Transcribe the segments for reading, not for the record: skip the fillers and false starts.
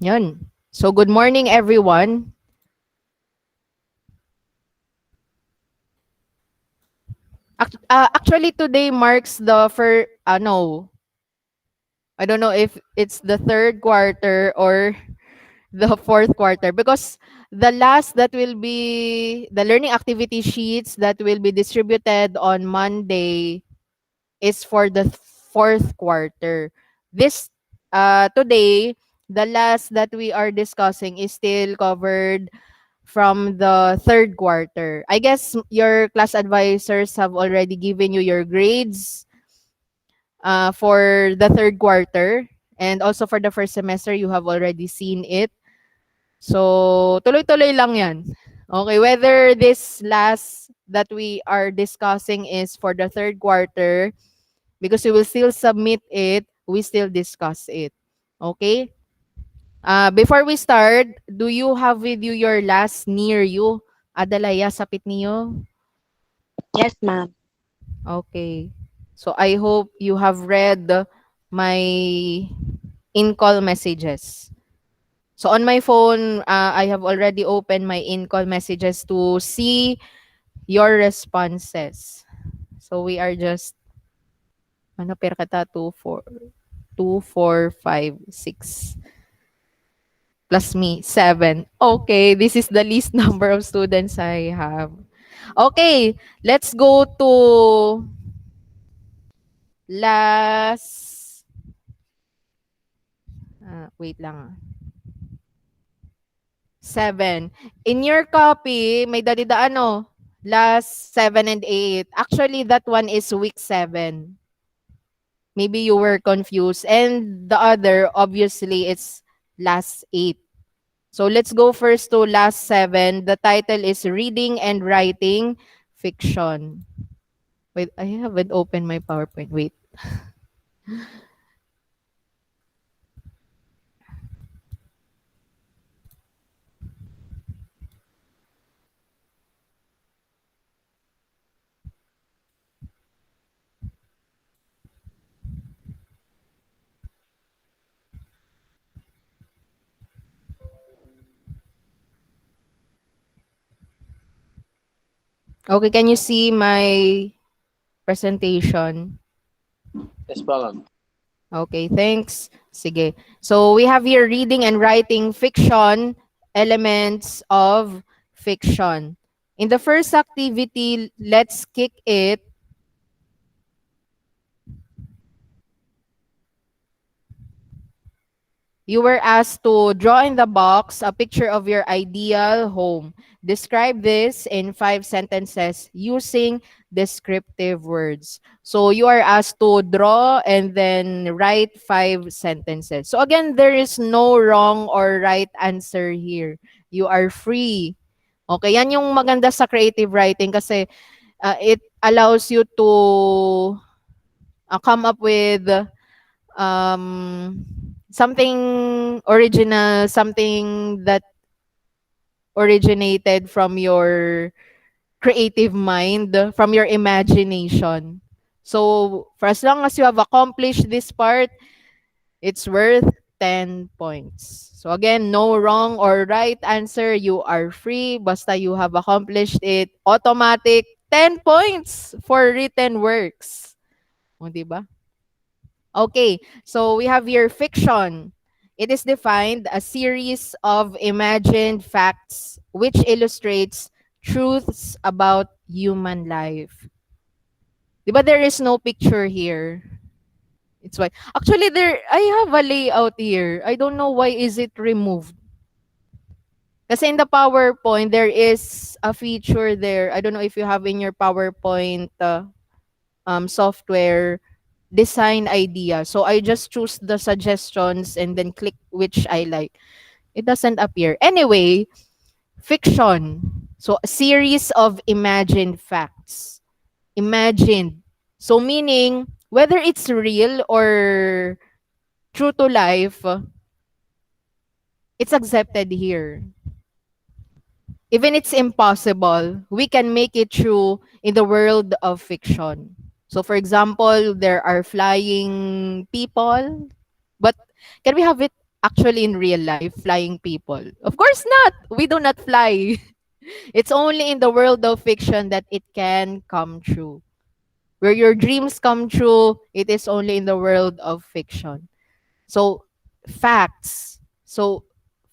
Yun. So good morning everyone. Actually today marks the first no, I don't know if it's the third quarter or the fourth quarter because the last that will be the learning activity sheets that will be distributed on Monday is for the fourth quarter. This today the last that we are discussing is still covered from the third quarter. I guess your class advisors have already given you your grades for the third quarter, and also for the first semester you have already seen it. So tuloy-tuloy lang 'yan. Okay, whether this last that we are discussing is for the third quarter, because we will still submit it, we still discuss it. Okay? Before we start, do you have with you your last near you? Adalaya, sapit niyo? Yes, ma'am. Okay. So I hope you have read my in-call messages. So on my phone, I have already opened my in-call messages to see your responses. So we are just, ano per kata, 2, 4, 2, 4, 5, 6. Plus me, 7. Okay, this is the least number of students I have. Okay, let's go to last, wait lang 7. In your copy, may dalida ano, last 7 and 8. Actually, that one is week 7. Maybe you were confused. And the other, obviously, it's last 8. So let's go first to last 7. The title is Reading and Writing Fiction. Wait, I haven't opened my PowerPoint. Wait. Okay, can you see my presentation? Yes po, ma'am. Okay, thanks. Sige. So we have here reading and writing fiction, elements of fiction. In the first activity, let's kick it. You were asked to draw in the box a picture of your ideal home. Describe this in 5 sentences using descriptive words. So you are asked to draw and then write 5 sentences. So again, there is no wrong or right answer here. You are free. Okay, yan yung maganda sa creative writing kasi it allows you to come up with something original, something that originated from your creative mind, from your imagination. So, for as long as you have accomplished this part, it's worth 10 points. So again, no wrong or right answer. You are free. Basta you have accomplished it. Automatic 10 points for written works. O, diba? Okay, so we have here fiction. It is defined a series of imagined facts which illustrates truths about human life. Diba there is no picture here? It's why. Actually, there I have a layout here. I don't know why is it removed. Kasi in the PowerPoint, there is a feature there. I don't know if you have in your PowerPoint software design idea. So I just choose the suggestions and then click which I like. It doesn't appear. Anyway, fiction. So a series of imagined facts. Imagined. So meaning whether it's real or true to life, it's accepted here. Even it's impossible, we can make it true in the world of fiction. So for example, there are flying people, but can we have it actually in real life, flying people? Of course not. We do not fly. It's only in the world of fiction that it can come true. Where your dreams come true, it is only in the world of fiction. So, facts. So,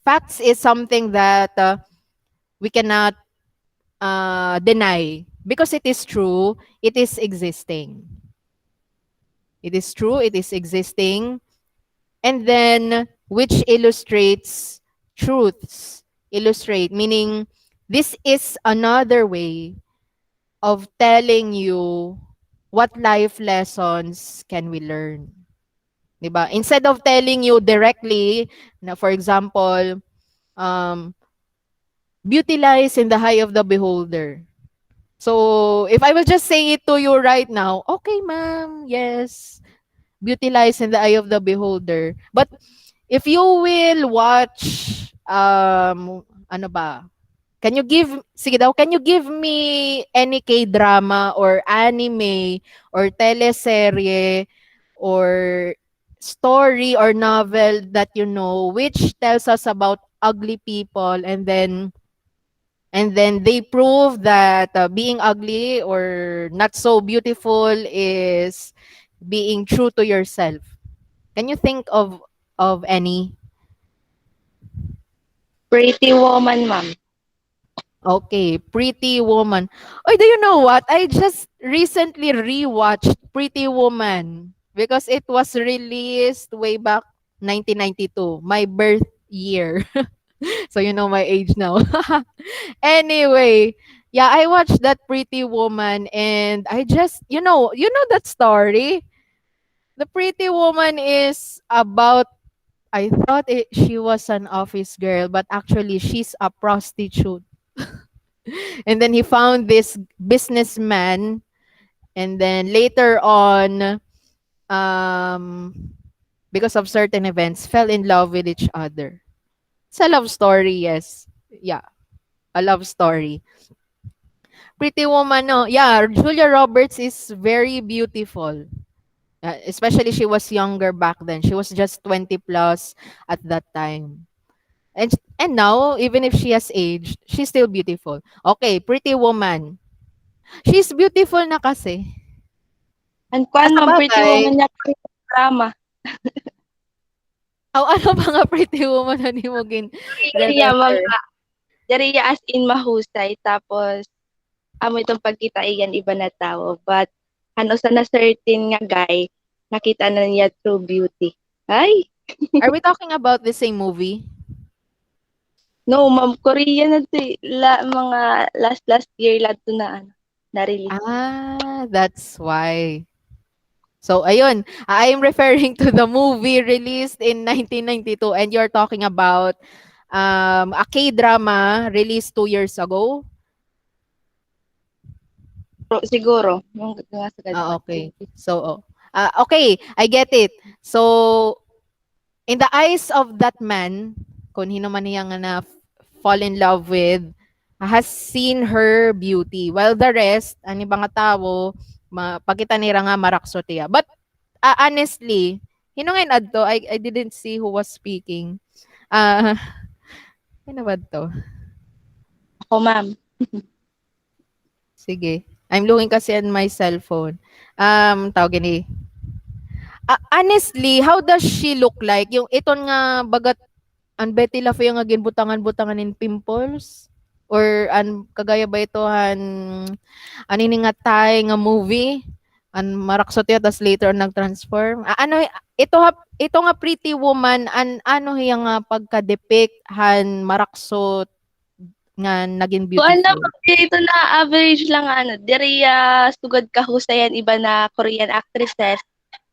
facts is something that we cannot deny because it is true, it is existing. It is true, it is existing. And then, which illustrates truths. Illustrate, meaning this is another way of telling you what life lessons can we learn. 'Di ba? Instead of telling you directly, na for example, um, beauty lies in the eye of the beholder. So, if I will just say it to you right now, okay, ma'am, yes, beauty lies in the eye of the beholder. But if you will watch, ano ba, can you give me any K-drama or anime or teleserye or story or novel that you know which tells us about ugly people, and then they prove that being ugly or not so beautiful is being true to yourself. Can you think of any? Pretty Woman, ma'am. Okay, Pretty Woman. Oh, do you know what? I just recently rewatched Pretty Woman because it was released way back 1992, my birth year. So you know my age now. Anyway, yeah, I watched that Pretty Woman and I just, you know that story? The Pretty Woman is about, I thought she was an office girl, but actually she's a prostitute. And then he found this businessman, and then later on, um because of certain events, fell in love with each other. It's a love story, yes. Yeah, a love story. Pretty Woman, no. Yeah, Julia Roberts is very beautiful. Especially she was younger back then. She was just 20 plus at that time. And now, even if she has aged, she's still beautiful. Okay, Pretty Woman. She's beautiful na kasi. Ang kwan, Sa ma'am, Pretty bagay, Woman niya drama. ano ba nga Pretty Woman na di mo Diri niya, ma'am, refer? diri niya as in mahusay, tapos amo itong pagkita iyan iba na tao. But ano sa na certain nga guy, nakita na niya true beauty. Ay, Are we talking about the same movie? no, ma'am, Korean na 'to, mga last year lang 'to na ano, na-release. Ah, that's why. So, ayun. I am referring to the movie released in 1992 and you're talking about a K-drama released 2 years ago. Siguro, yung nga sa Ah, gadwan. okay. So, okay, I get it. So, in the eyes of that man, kung hino man niya nga na fall in love with, has seen her beauty. While the rest, ani ba nga tao, pagkita nila nga maraksot iya. But honestly, hino nga yung adto, I didn't see who was speaking. Ah, ano ba to? Ako, ma'am. Sige. I'm looking kasi on my cellphone. Tawag ni. Honestly, how does she look like? Yung iton nga bagat an Betty La Fea nga ginbutangan-butangan in pimples? Or kagaya ba ito anini nga tay nga movie? Maraksot ya tas later on nag-transform. Ano ito nga Pretty Woman ano hiya nga pagka-depict maraksot nga naging Kuan na, beautiful. ma'am, dito na average lang ano, diri sugod kahusayan iba na Korean actresses.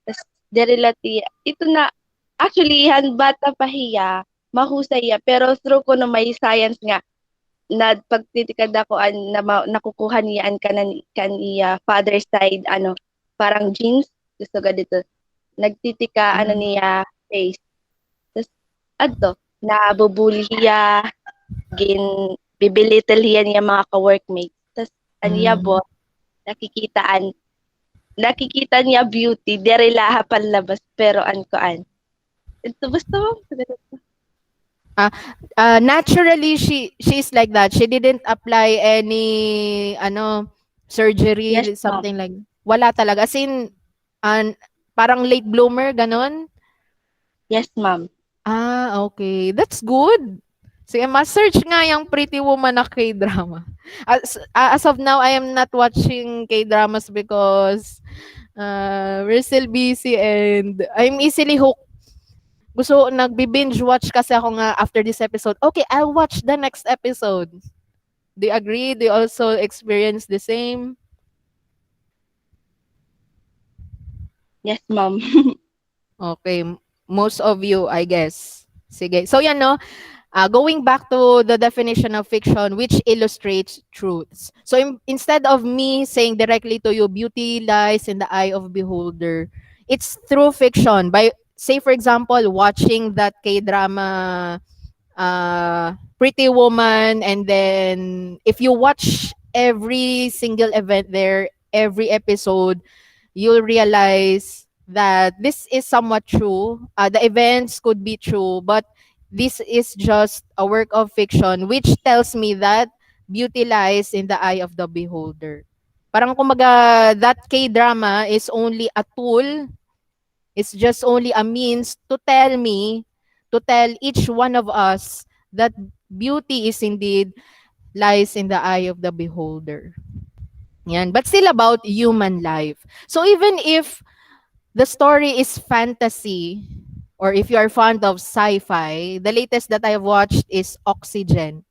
Tas diri lati ito na actually han bata pa hiya, mahusay ya, pero through ko na may science nga na pagtitikad ako na nakukuha niya an kaniya father side ano parang genes gusto ga dito nagtitika ano Mm. niya face tas adto nabubuli hiya gin bibilitel hiya niya mga ka-workmates tas aniya Mm. boss nakikita niya beauty dere laha panlabas pero an koan Ito basta ma'am. Ah, naturally she's like that. She didn't apply any Yes, surgery, ma'am. something like wala talaga. As in parang late bloomer ganon. Yes, ma'am. Okay. That's good. Sige, ma-search nga yung Pretty Woman na K-drama. As of now, I am not watching K-dramas because we're still busy and I'm easily hooked. Nagbi-binge watch kasi ako nga after this episode. Okay, I'll watch the next episode. Do you agree? Do you also experience the same? Yes, ma'am. Okay, most of you, I guess. Sige. So yan no, going back to the definition of fiction, which illustrates truths. So instead of me saying directly to you, beauty lies in the eye of beholder, it's through fiction. By say for example, watching that K-drama, Pretty Woman, and then if you watch every single event there, every episode, you'll realize that this is somewhat true. The events could be true, but this is just a work of fiction which tells me that beauty lies in the eye of the beholder. Parang kumaga, that K-drama is only a tool, it's just only a means to tell me, to tell each one of us that beauty is indeed lies in the eye of the beholder. Yan. But still about human life. So even if the story is fantasy, or if you are fond of sci-fi, the latest that I've watched is Oxygen.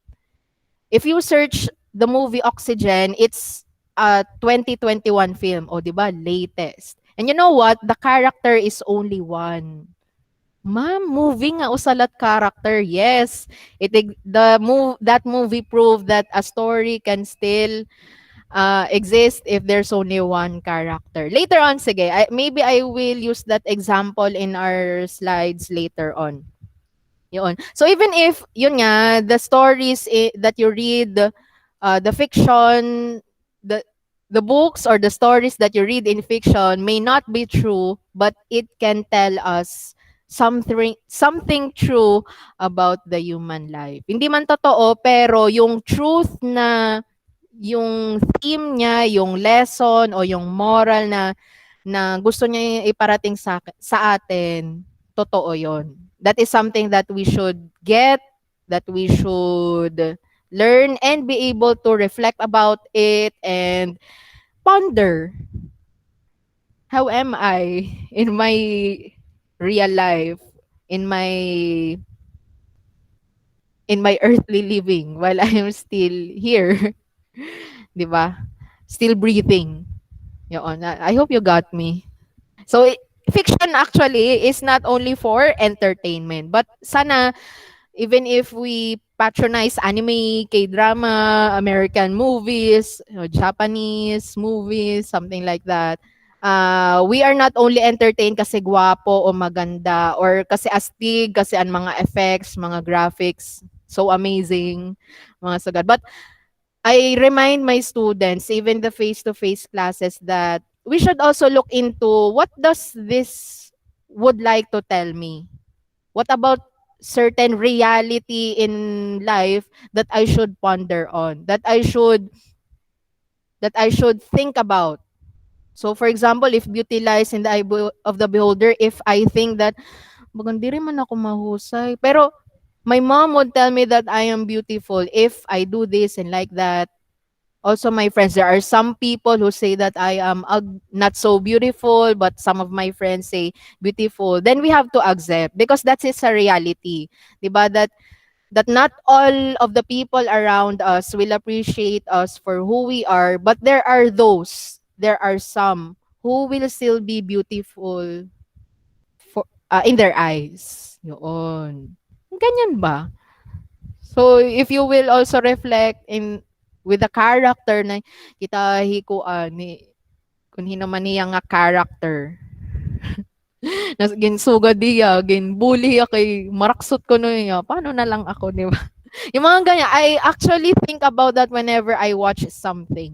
If you search the movie Oxygen, it's a 2021 film. O, di ba? Latest. And you know what? The character is only one. Ma'am, movie nga usalat character. Yes. That movie proved that a story can still exist if there's only one character. Later on, sige, maybe I will use that example in our slides later on. Yun. So even if, yun nga, the stories that you read, the fiction, the the books or the stories that you read in fiction may not be true, but it can tell us something true about the human life. Hindi man totoo, pero yung truth na yung theme niya, yung lesson o yung moral na gusto niya iparating sa atin, totoo yon. That is something that we should get, that we should learn and be able to reflect about it and ponder. How am I in my real life, in my earthly living while I am still here, 'di ba? Still breathing. Yun. I hope you got me. So, fiction actually is not only for entertainment, but sana even if we patronize anime, K-drama, American movies, Japanese movies, something like that, we are not only entertained kasi gwapo o maganda or kasi astig, kasi ang mga effects, mga graphics, so amazing, mga sagad. But I remind my students, even the face-to-face classes, that we should also look into what does this would like to tell me. What about certain reality in life that I should ponder on, that I should think about. So for example, if beauty lies in the eye of the beholder, if I think that maganda rin man ako mahusay, pero my mom would tell me that I am beautiful if I do this and like that. Also, my friends, there are some people who say that I am not so beautiful, but some of my friends say beautiful. Then we have to accept because that is a reality, diba? That not all of the people around us will appreciate us for who we are, but there are some who will still be beautiful in their eyes. Yun. Ganyan ba? So if you will also reflect in with the character na kita hikuan ni kun hinaman niya nga character. Nas ginsugad diya, ginbully ya kay maraksot ko no niya. Paano na lang ako, di ba? Yung mga ganyan, I actually think about that whenever I watch something.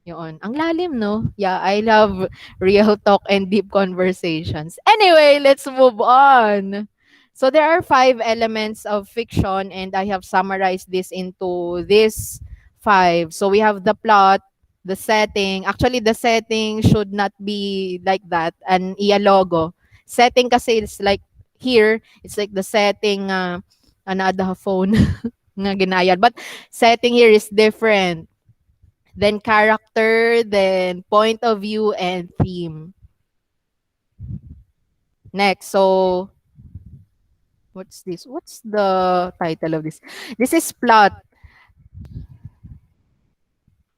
Yun. Ang lalim, no? Yeah, I love real talk and deep conversations. Anyway, let's move on. So there are five elements of fiction, and I have summarized this into this five. So we have the plot, the setting. Actually, the setting should not be like that, an logo. Setting kasi is like here, it's like the setting, another phone nga ginayad. But setting here is different, then character, then point of view, and theme. Next, so what's this? What's the title of this? This is plot.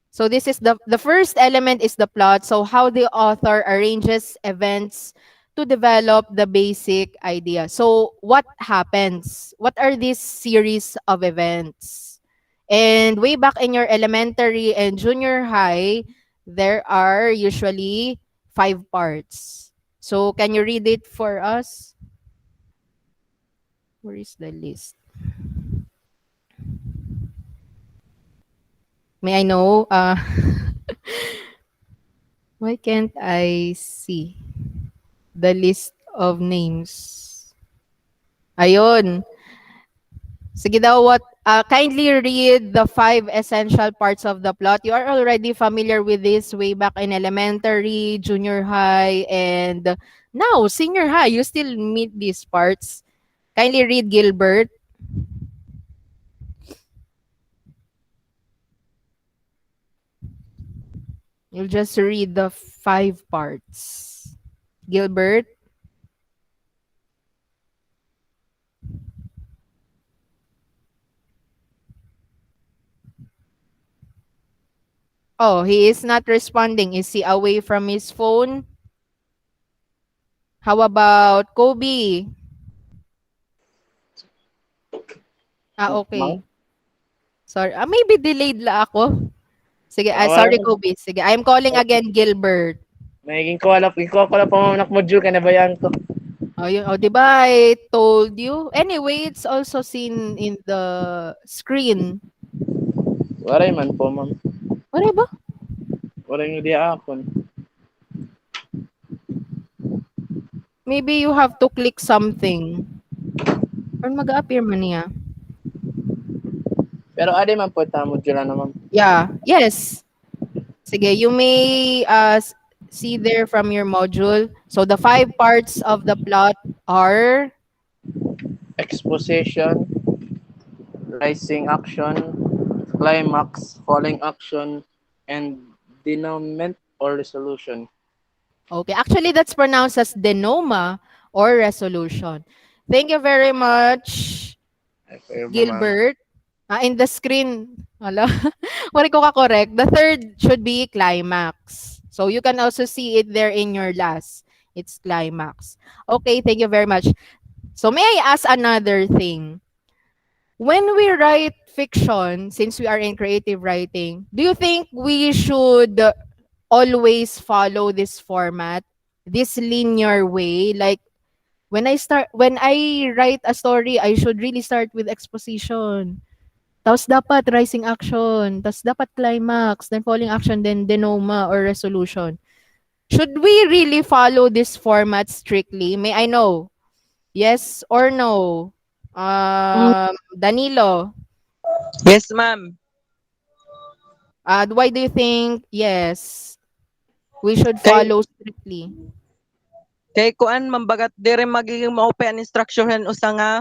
So this is the first element is the plot. So how the author arranges events to develop the basic idea. So what happens? What are these series of events? And way back in your elementary and junior high, there are usually five parts. So can you read it for us? Where is the list? May I know? Why can't I see the list of names? Ayun. Sige daw, kindly read the five essential parts of the plot. You are already familiar with this way back in elementary, junior high, and now senior high. You still meet these parts. Kindly read Gilbert. You'll just read the five parts. Gilbert. Oh, he is not responding. Is he away from his phone? How about Kobe? Okay. Ma'am? Sorry. Maybe delayed la ako. Sige, Wala sorry man. Kobe. Sige, I'm calling again Gilbert. Magiging ko lang pa mamanak mo, Ju, kanabayaan ko. Oh, yun. Oh, di ba I told you? Anyway, it's also seen in the screen. Waray man po, ma'am. Wala ba? Waray nyo di akon. Maybe you have to click something. Or mag-appear man niya. Pero ade man po, tamo, Ju lang naman. Yeah. Yes. Sige, you may see there from your module. So the five parts of the plot are Exposition, rising action, climax, falling action, and denouement or resolution. okay. Actually, that's pronounced as denoma or resolution. Thank you very much, Ay, pero ba, ma'am? Gilbert. In the screen, wala. Wari ko ka-correct. The third should be climax. So you can also see it there in your last. It's climax. Okay, thank you very much. So may I ask another thing? When we write fiction, since we are in creative writing, do you think we should always follow this format, this linear way? Like when I write a story, I should really start with exposition. Tapos dapat rising action, tapos dapat climax, then falling action, then denoma or resolution. Should we really follow this format strictly? May I know? Yes or no? Danilo, Yes, ma'am. why do you think yes, we should Kay follow strictly? kay kuan mambagat diri magiging maope ang instruction usa nga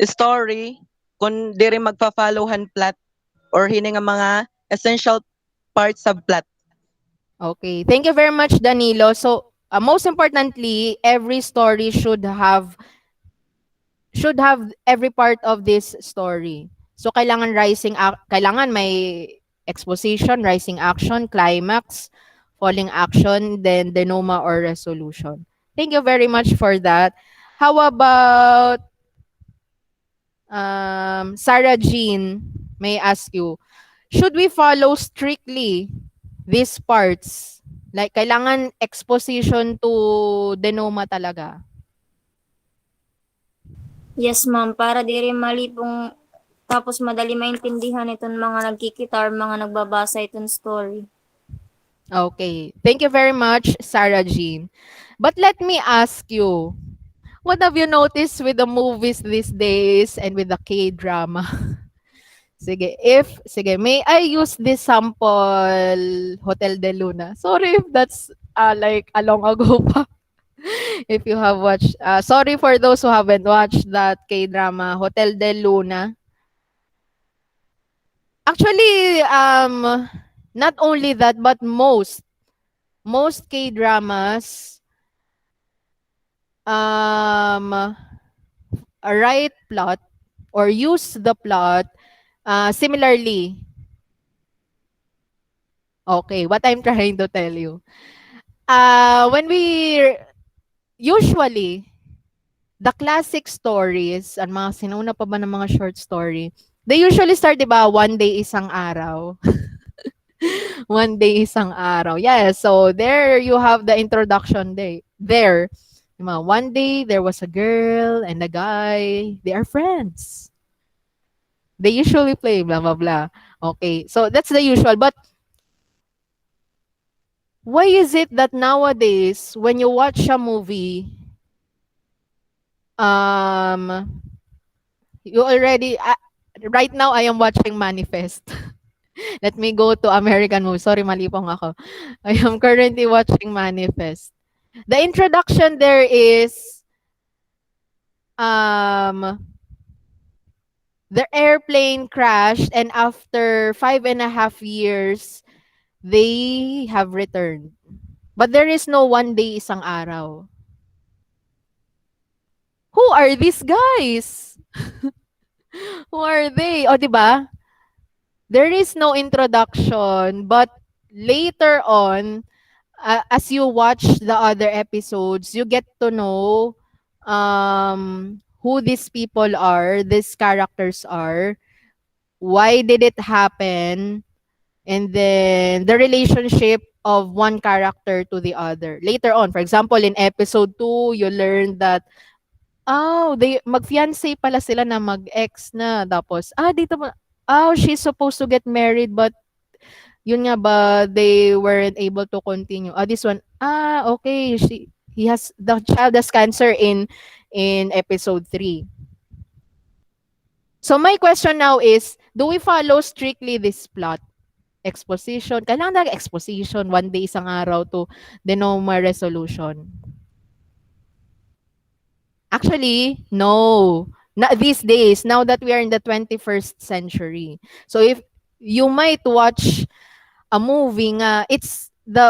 story kung diri magfa-followhan plot or hini nga mga essential parts of plot. Okay. Thank you very much, Danilo. So, most importantly, every story should have every part of this story. So kailangan may exposition, rising action, climax, falling action, then denoma or resolution. Thank you very much for that. How about Sarah Jean? May I ask you, should we follow strictly these parts? Like kailangan exposition to denoma talaga. Yes, ma'am. Para di rin malipong tapos madali maintindihan itong mga nagkikita or mga nagbabasa itong story. Okay. Thank you very much, Sarah Jean. But let me ask you, what have you noticed with the movies these days and with the K-drama? Sige, may I use this sample Hotel de Luna? Sorry if that's like a long ago pa. If you have watched, sorry for those who haven't watched that K-drama, Hotel de Luna. Actually, not only that, but most K-dramas, um, write plot or use the plot similarly. Okay, what I'm trying to tell you. When we usually the classic stories and mga sinuna pa ba ng mga short story, they usually start, 'di ba, one day isang araw. One day isang araw. Yeah, so there you have the introduction day. There. One day there was a girl and a guy. They are friends. They usually play blah blah blah. Okay. So that's the usual. But why is it that nowadays when you watch a movie, um you already right now I am watching Manifest. Let me go to American movie. Sorry, mali pong ako. I am currently watching Manifest. The introduction there is um the airplane crashed and after 5.5 years they have returned. But there is no one day isang araw. Who are these guys? Who are they? O, di ba? There is no introduction, but later on, as you watch the other episodes, you get to know who these people are, these characters are, why did it happen, and then the relationship of one character to the other. Later on, for example, in episode 2, you learn that, they mag-fiancé pala sila na mag-ex na. Tapos, dito mo, she's supposed to get married but yun nga ba, they weren't able to continue. This one, okay, the child has cancer in episode 3. So my question now is, do we follow strictly this plot? Exposition. Kailangan na exposition, one day isang araw to denoma resolution. Actually, no. These days, now that we are in the 21st century. So if you might watch a movie nga,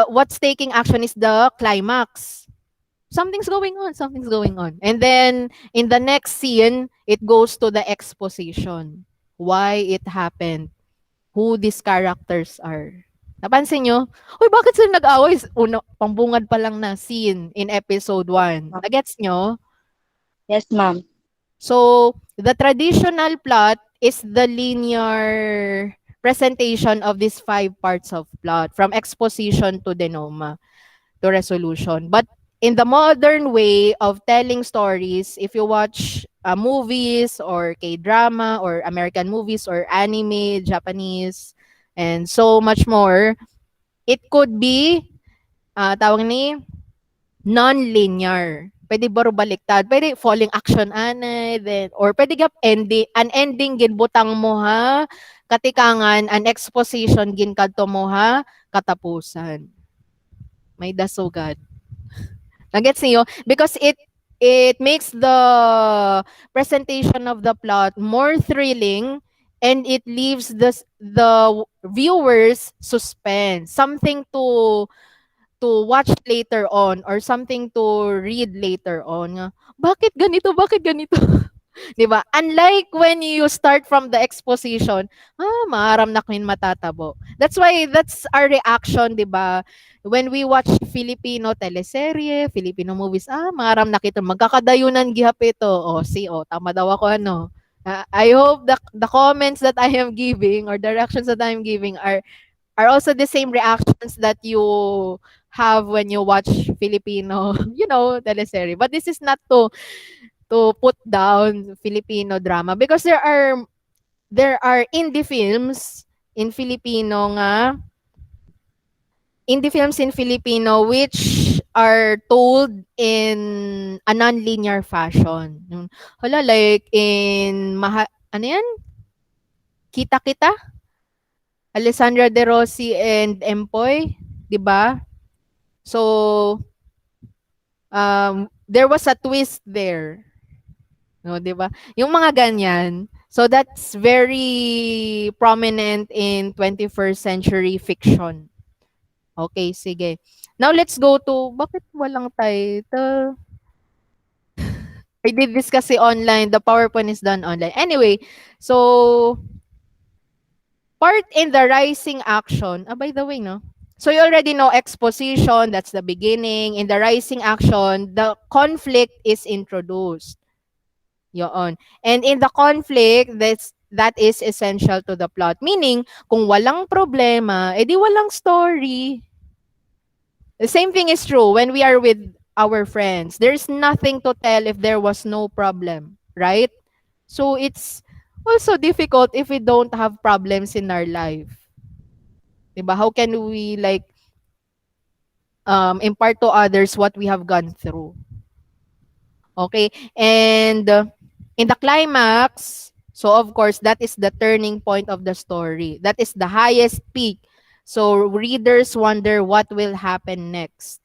what's taking action is the climax. Something's going on. And then in the next scene, it goes to the exposition. Why it happened. Who these characters are. Napansin nyo? Uy, bakit sila nag-away? Pambungad pa lang na scene in episode 1. Nagets nyo? Yes, ma'am. So, the traditional plot is the linear presentation of these 5 parts of plot from exposition to denoma to resolution. But in the modern way of telling stories, if you watch movies or K-drama or American movies or anime, Japanese, and so much more, it could be tawag ni non-linear. Pwede baro baliktad. Pwede falling action anay, then, or pwede gap ending, an ending ginbutang mo ha, katikangan, an exposition ginkadto mo ha, katapusan. May dasugad. Nagets niyo? Because it makes the presentation of the plot more thrilling and it leaves the viewers suspense. Something to watch later on or something to read later on. Nga, bakit ganito? Bakit ganito? 'Di ba? Unlike when you start from the exposition, maaram na kuin matatabo. That's our reaction, 'di ba? When we watch Filipino teleserye, Filipino movies, maaram na kita magkakadayunan gihap ito. Tama daw ako ano. I hope the comments that I am giving or the reactions that I am giving are also the same reactions that you have when you watch Filipino, teleserye. But this is not to put down Filipino drama because there are indie films in Filipino nga indie films in Filipino which are told in a non-linear fashion. Hala, like in ano yan? Kita Kita? Alessandra De Rossi and Empoy, 'di ba? So, there was a twist there. No, 'di ba? Yung mga ganyan. So that's very prominent in 21st century fiction. Okay, sige. Now let's go to bakit walang title? I did this kasi online. The PowerPoint is done online. Anyway, so part in the rising action. Ah, by the way, no? So you already know exposition, that's the beginning. In the rising action, the conflict is introduced. Yon. And in the conflict, that is essential to the plot. Meaning, kung walang problema, edi walang story. The same thing is true when we are with our friends. There's nothing to tell if there was no problem, right? So it's also difficult if we don't have problems in our life. Diba? How can we like impart to others what we have gone through? Okay? And in the climax, so of course, that is the turning point of the story. That is the highest peak. So readers wonder what will happen next.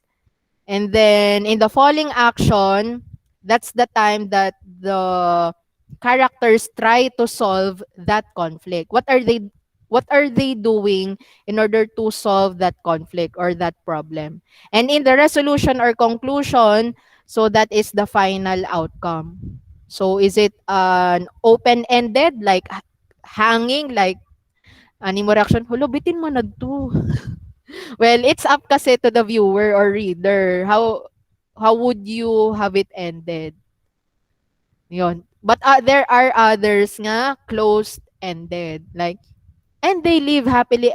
And then in the falling action, that's the time that the characters try to solve that conflict. What are they doing in order to solve that conflict or that problem? And in the resolution or conclusion, so that is the final outcome. So is it an open-ended like hanging like ani mo reaction, hulo bitin mo na to. Well, it's up kasi to the viewer or reader. How would you have it ended? Yon. But there are others nga closed-ended. Like, and they live happily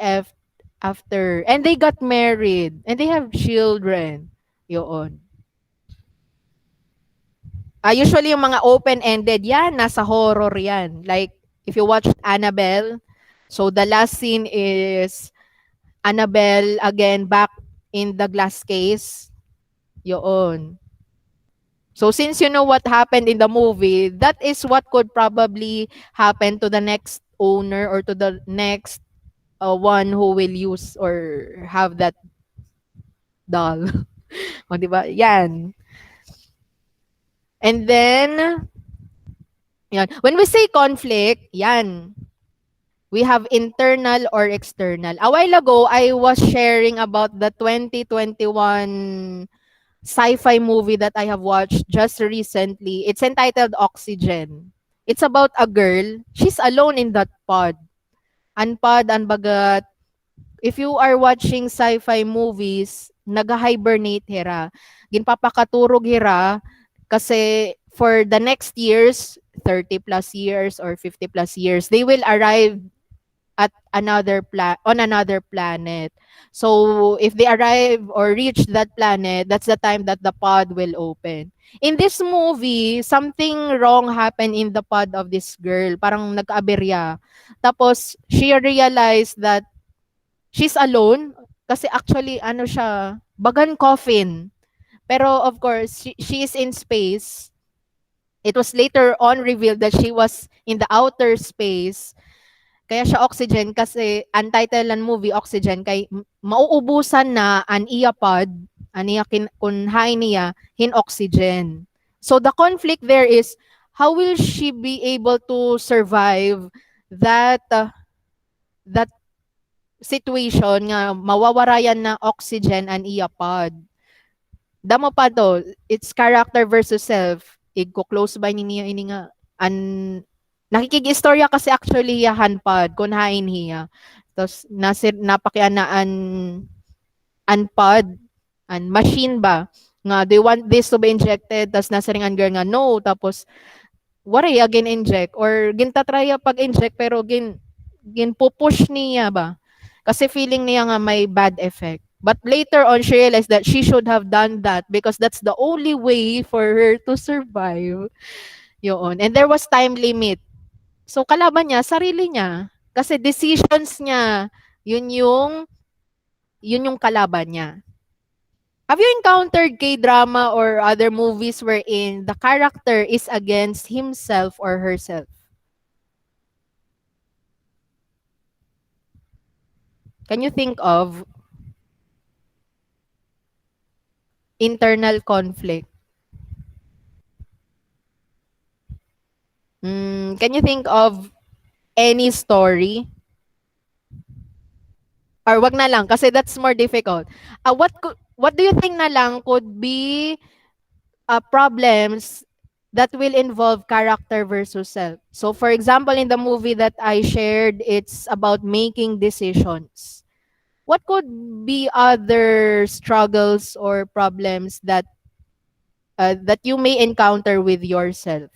after. And they got married. And they have children. Yun. Usually yung mga open-ended, yan, nasa horror yan. Like, if you watched Annabelle, so the last scene is Annabelle again back in the glass case. Yun. So since you know what happened in the movie, that is what could probably happen to the next owner or to the next one who will use or have that doll. O, di ba? Yan. And then, yan. When we say conflict, yan. We have internal or external. A while ago, I was sharing about the 2021 sci-fi movie that I have watched just recently. It's entitled Oxygen. It's about a girl. She's alone in that pod. Anpad, anbagat. If you are watching sci-fi movies, nag-hibernate hira. Ginpapakaturog hira kasi for the next years, 30 plus years or 50 plus years, they will arrive at on another planet. So if they arrive or reach that planet, that's the time that the pod will open. In this movie, something wrong happened in the pod of this girl. Parang nag-aberya. Tapos she realized that she's alone kasi actually ano siya, bagan coffin. Pero of course, she is in space. It was later on revealed that she was in the outer space. Kaya siya oxygen kasi ang title ng movie oxygen kay mauubusan na an iya pod aniya kunhay niya hin oxygen. So the conflict there is how will she be able to survive that situation nga mawawarayan na oxygen an iya pod. Damo pa to, it's character versus self. Igko close by niya ini nga an nakikig-istorya kasi actually yahan pod kun hain hiya. Tapos napakianaan pod an machine ba nga they want this to be injected tapos nasaringan girl nga no tapos wari again inject or gintatrya pag inject pero ginpupush niya ba kasi feeling niya nga may bad effect. But later on, she realized that she should have done that because that's the only way for her to survive. Yun. And there was time limit. So, kalaban niya, sarili niya. Kasi decisions niya, yun yung yun yung kalaban niya. Have you encountered K-drama or other movies wherein the character is against himself or herself? Can you think of internal conflict? Can you think of any story? Or wag na lang kasi that's more difficult. What do you think na lang could be problems that will involve character versus self? So for example, in the movie that I shared, it's about making decisions. What could be other struggles or problems that you may encounter with yourself?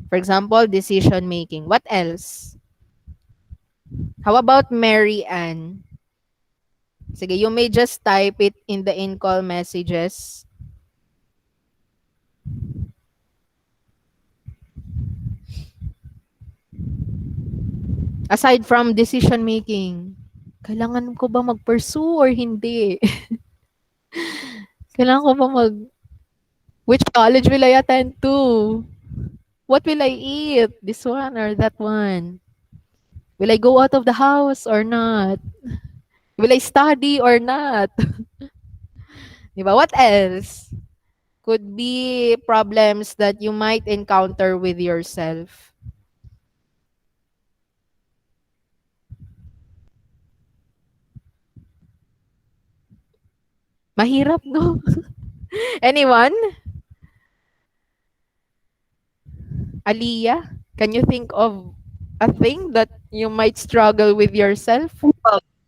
For example, decision making. What else? How about Mary Ann? Sige, you may just type it in the in-call messages. Aside from decision making, kailangan ko ba mag-pursue or hindi? Kailangan ko ba which college will I attend to? What will I eat? This one or that one? Will I go out of the house or not? Will I study or not? Diba? What else could be problems that you might encounter with yourself? Mahirap, no? Anyone? Aliyah, can you think of a thing that you might struggle with yourself?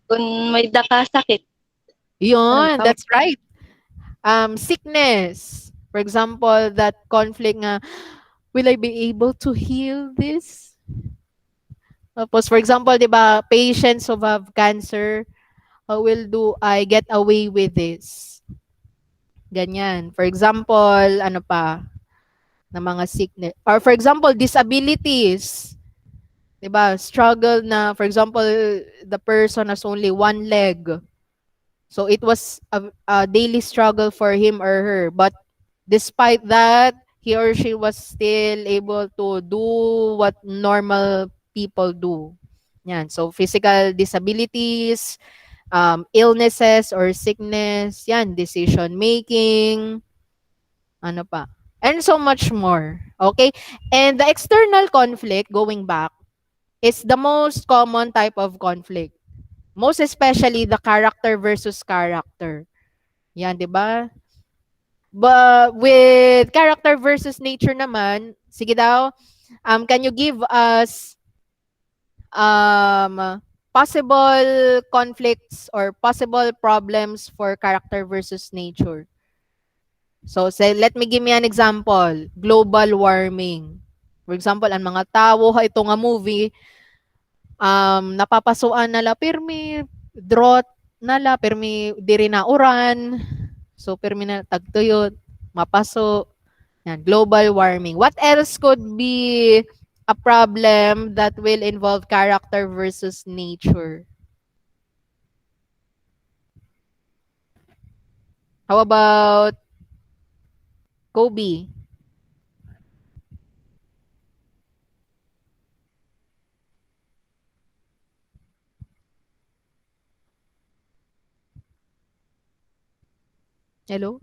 Kung may sakit, Yun, that's right. Sickness. For example, that conflict nga, will I be able to heal this? Tapos, for example, di ba, patients who have cancer, how will do I get away with this? Ganyan. For example, ano pa, na mga sickness. Or for example, disabilities. 'Di ba? Struggle na, for example, the person has only one leg. So it was a daily struggle for him or her. But despite that, he or she was still able to do what normal people do. Yan. So physical disabilities, illnesses or sickness, yan, decision making, ano pa. And so much more. Okay? And the external conflict, going back, is the most common type of conflict. Most especially the character versus character. Yan, di ba? But with character versus nature naman, sige daw, can you give us possible conflicts or possible problems for character versus nature? So, say, let me give me an example. Global warming. For example, ang mga tao, ito nga movie, napapasuan nala pirmi drought nala pirmi diri na uran, so pirmi na tagtuyot mapaso, yan, global warming. What else could be a problem that will involve character versus nature? How about Kobe? Hello?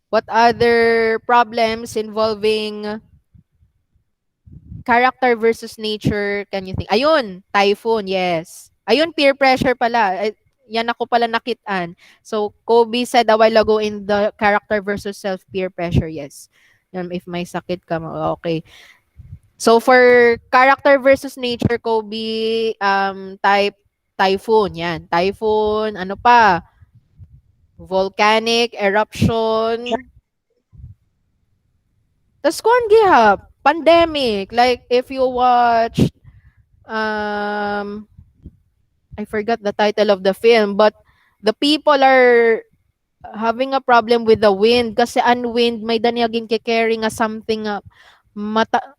What other problems involving character versus nature can you think? Ayun, typhoon, yes. Ayun, peer pressure pala. Yan ako pala nakitaan. So, Kobe said a while ago in the character versus self peer pressure, yes. If may sakit ka, okay. So, for character versus nature, Kobe, type typhoon, yan. Typhoon, ano pa? Volcanic eruption. Tapos kung gihap, pandemic. Like, if you watch, I forgot the title of the film, but the people are having a problem with the wind kasi ang wind may danyagin carry nga something nga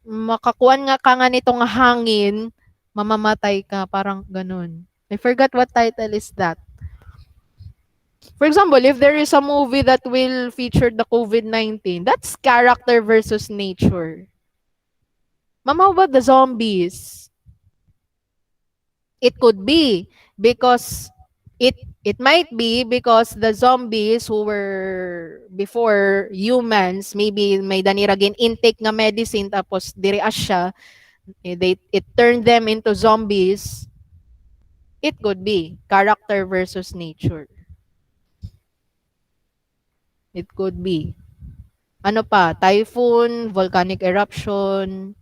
makakuan nga ka nga nitong hangin mamamatay ka, parang ganun. I forgot what title is that. For example, if there is a movie that will feature the COVID-19, that's character versus nature. Ma'am, how about the zombies? It could be because it might be because the zombies who were before humans, maybe may daniragin intake nga medicine tapos direas siya, it turned them into zombies. It could be character versus nature. It could be. Ano pa? Typhoon, volcanic eruption,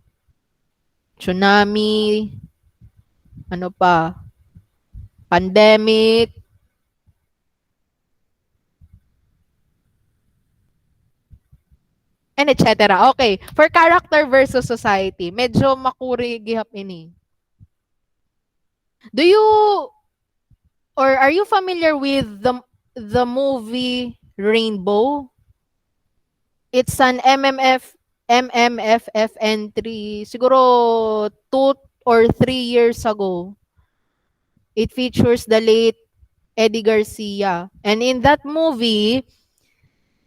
tsunami, ano pa? Pandemic, and etc. Okay, for character versus society, medyo makuri gihap ini. Do you or are you familiar with the movie Rainbow? It's an MMFF entry siguro 2 or 3 years ago. It features the late Eddie Garcia. And in that movie,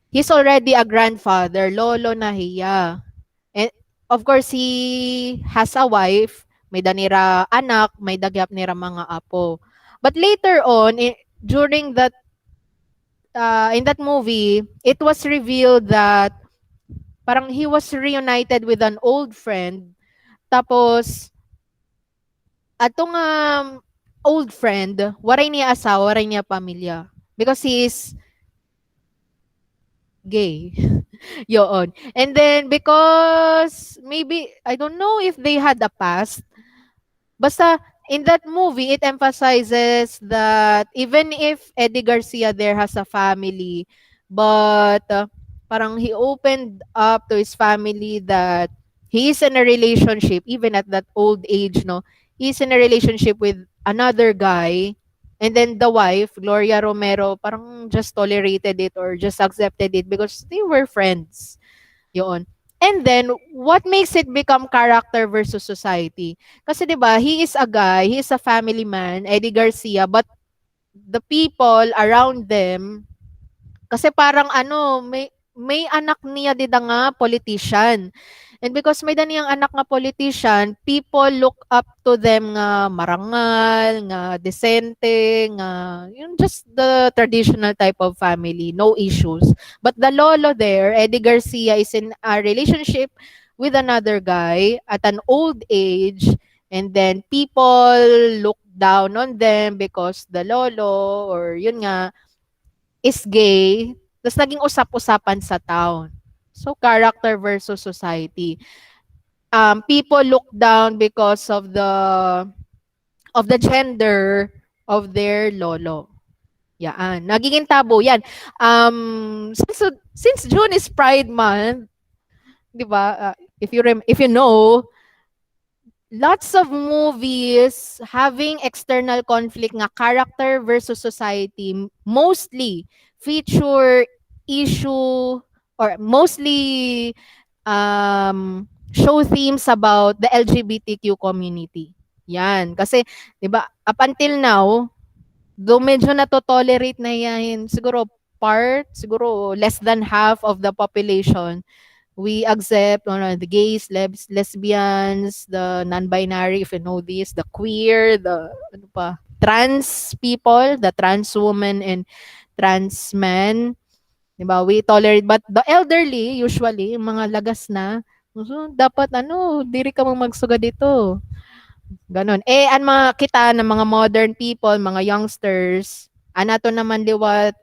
he's already a grandfather, lolo na hiya. And of course, he has a wife, may danira anak, may dagyap nira mga apo. But later on, during that in that movie, it was revealed that parang he was reunited with an old friend. Tapos, atong old friend, waray niya asawa, waray niya pamilya. Because he is gay. Yoon. And then, because maybe, I don't know if they had a past, basta, in that movie, it emphasizes that even if Eddie Garcia there has a family, but parang he opened up to his family that he is in a relationship, even at that old age, no? He's in a relationship with another guy, and then the wife, Gloria Romero, parang just tolerated it or just accepted it because they were friends. Yun. And then, what makes it become character versus society? Kasi 'di ba, he is a guy, he is a family man, Eddie Garcia, but the people around them, kasi parang ano, may anak niya dida nga politician. And because may daniyang anak nga politician, people look up to them nga marangal, nga decente, nga yung just the traditional type of family, no issues. But the lolo there, Eddie Garcia, is in a relationship with another guy at an old age, and then people look down on them because the lolo or yun nga is gay, tapos naging usap-usapan sa town. So, character versus society. People look down because of the gender of their lolo. Yan. Nagiging tabo yan. Since June is Pride Month, di ba? If you know, lots of movies having external conflict nga character versus society mostly feature issue or mostly show themes about the LGBTQ community. Yan. Kasi, di ba, up until now, though medyo nato-tolerate na yan, siguro less than half of the population, we accept the gays, lesbians, the non-binary, if you know this, the queer, the ano pa, trans people, the trans woman and trans men. Diba? We tolerate, but the elderly, usually, yung mga lagas na, so, dapat diri ka mang magsuga dito. Ganon. Ang mga kita ng mga modern people, mga youngsters, anato naman liwat,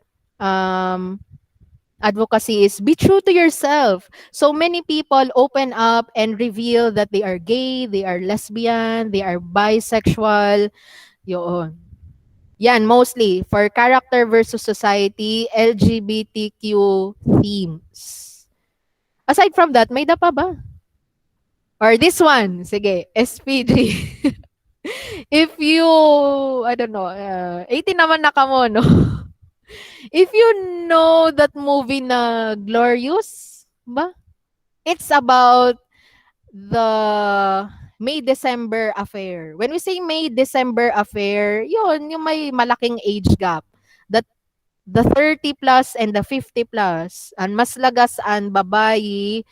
advocacy is be true to yourself. So many people open up and reveal that they are gay, they are lesbian, they are bisexual. Yun. Yan, mostly for character versus society, LGBTQ themes. Aside from that, may da pa ba? Or this one, sige, SPG. If you, I don't know, 18 naman na ka mo, no? If you know that movie na Glorious, ba? It's about the May-December affair. When we say May-December affair, yun, yung may malaking age gap. That the 30 plus and the 50 plus, ang mas lagas ang babayi,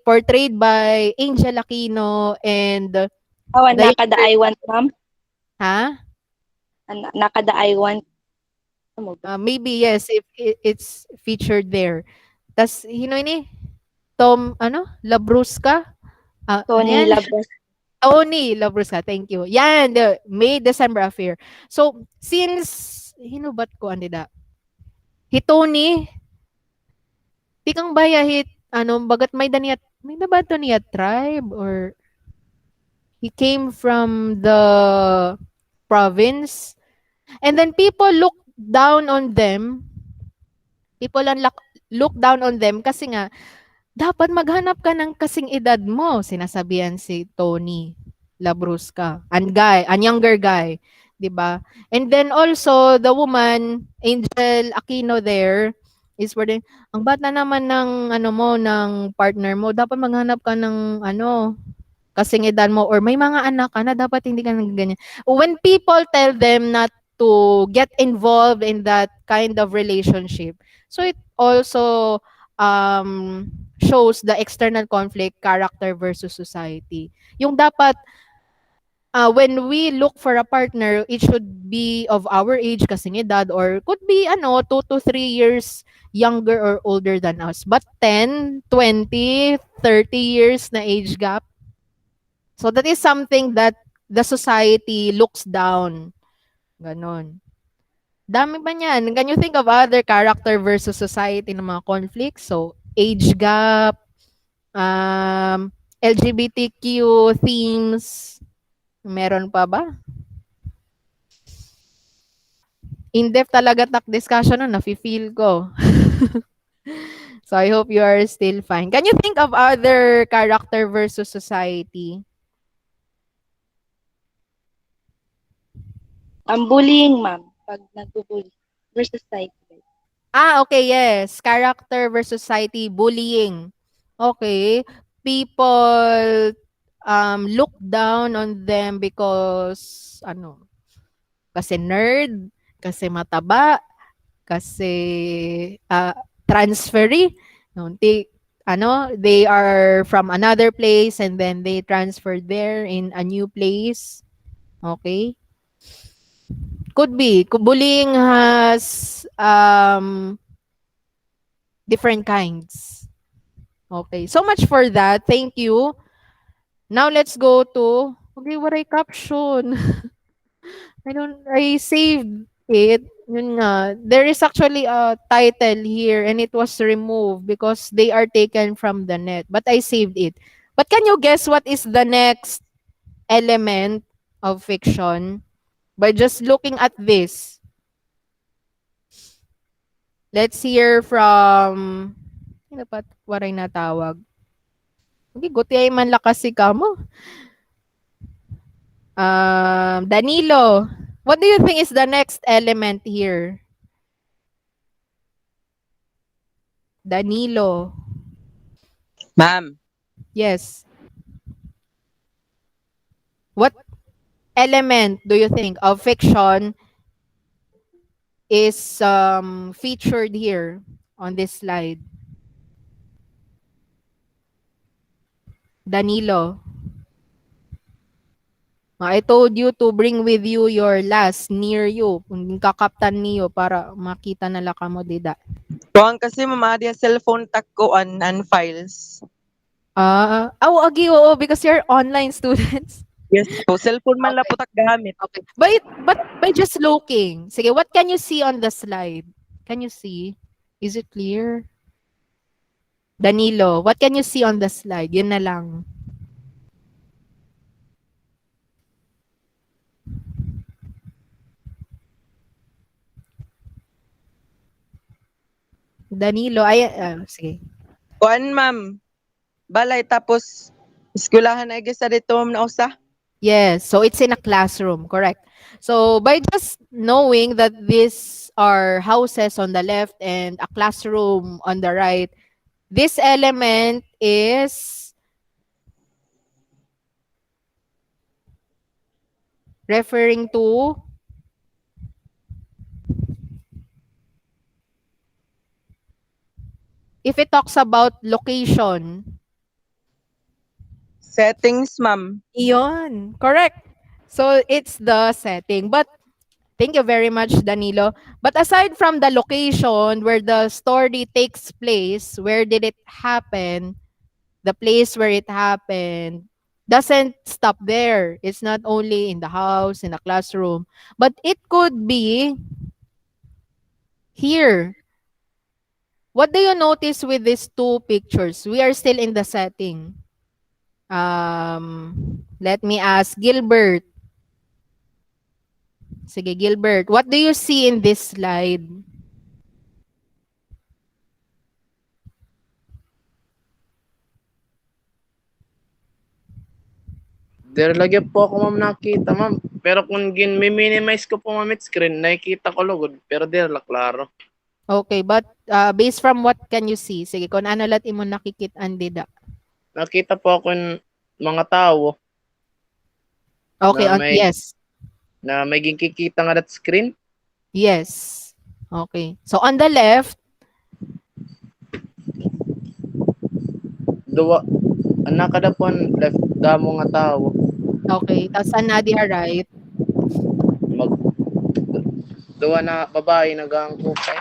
portrayed by Angel Aquino and Awan, the nakada I want, ma'am. ha? Nakada I want. Ano ba? Maybe yes, if it's featured there. Tas, ini, Tom, Labrusca? Ano Tony yan? Labras. Tony Labrusca, thank you. Yan, the May-December affair. So, since, hinubat ko, andida, Tony, tikang bayahit, bagat may dabato niya tribe or he came from the province and then people look down on them. People look down on them kasi nga dapat maghanap ka ng kasing edad mo, sinasabihan si Tony Labrusca. An younger guy, 'di ba? And then also the woman, Angel Aquino there is wording, ang bata naman ng ng partner mo, dapat maghanap ka ng kasing edad mo or may mga anak ka na dapat hindi ka nang ganyan. When people tell them not to get involved in that kind of relationship, so it also shows the external conflict, character versus society. Yung dapat when we look for a partner, it should be of our age, kasing edad, or could be 2 to 3 years younger or older than us. But 10, 20, 30 years na age gap. So that is something that the society looks down. Ganon. Dami pa niyan. Can you think of other character versus society ng mga conflicts? So, age gap, LGBTQ themes, meron pa ba? In-depth talaga discussion na nafe-feel ko. So, I hope you are still fine. Can you think of other character versus society? Ang bullying, ma'am. Pag nagbubully versus side. Okay, yes. Character versus society, bullying. Okay. People look down on them because kasi nerd, kasi mataba, kasi transferee. No, they are from another place and then they transferred there in a new place. Okay? Could be. Bullying has different kinds. Okay. So much for that. Thank you. Now let's go to okay, what I caption. I saved it. Yun nga. There is actually a title here and it was removed because they are taken from the net. But I saved it. But can you guess what is the next element of fiction? By just looking at this. Let's hear from ano pa waray natawag. Okay, guti ay man lakas si kamo. Danilo, what do you think is the next element here? Danilo. Ma'am, Yes. What element do you think of fiction is featured here on this slide? Danilo. I told you to bring with you your last near you. Kung kakaptan niyo para makita na laka mo dida. kuang kasi mamadi cellphone takkuan and files. Agi, oo, because you're online students. Yes po, cellphone man lang Okay. po tak gamit. Okay. But by just looking, sige, what can you see on the slide? Can you see? Is it clear? Danilo, what can you see on the slide? Yun na lang. Danilo, sige. Kuan ma'am, balay tapos eskwelahan ay sa dito ma'am na usa. Yes, so it's in a classroom, correct. So by just knowing that these are houses on the left and a classroom on the right, this element is referring to if it talks about location. Settings, ma'am. Iyon, correct. So it's the setting. But thank you very much, Danilo. But aside from the location where the story takes place, where did it happen? The place where it happened doesn't stop there. It's not only in the house, in the classroom, but it could be here. What do you notice with these two pictures? We are still in the setting. Let me ask Gilbert. Sige, Gilbert. What do you see in this slide? There lagi po ako ma'am nakita ma'am. Pero kung gin-minimize ko po ma'am it screen, nakikita ko lugod. Pero there la klaro. Okay, but based from what can you see? Sige, kung ano lahat imo nakikita dida. Nakita po ako yung mga tao Okay, na may yes. na may ginkikita nga that screen. Yes. Okay. So on the left, Duwa anak kada po left damo nga tao. okay. Tapos another right. Mag duwa na babae nagangkukay.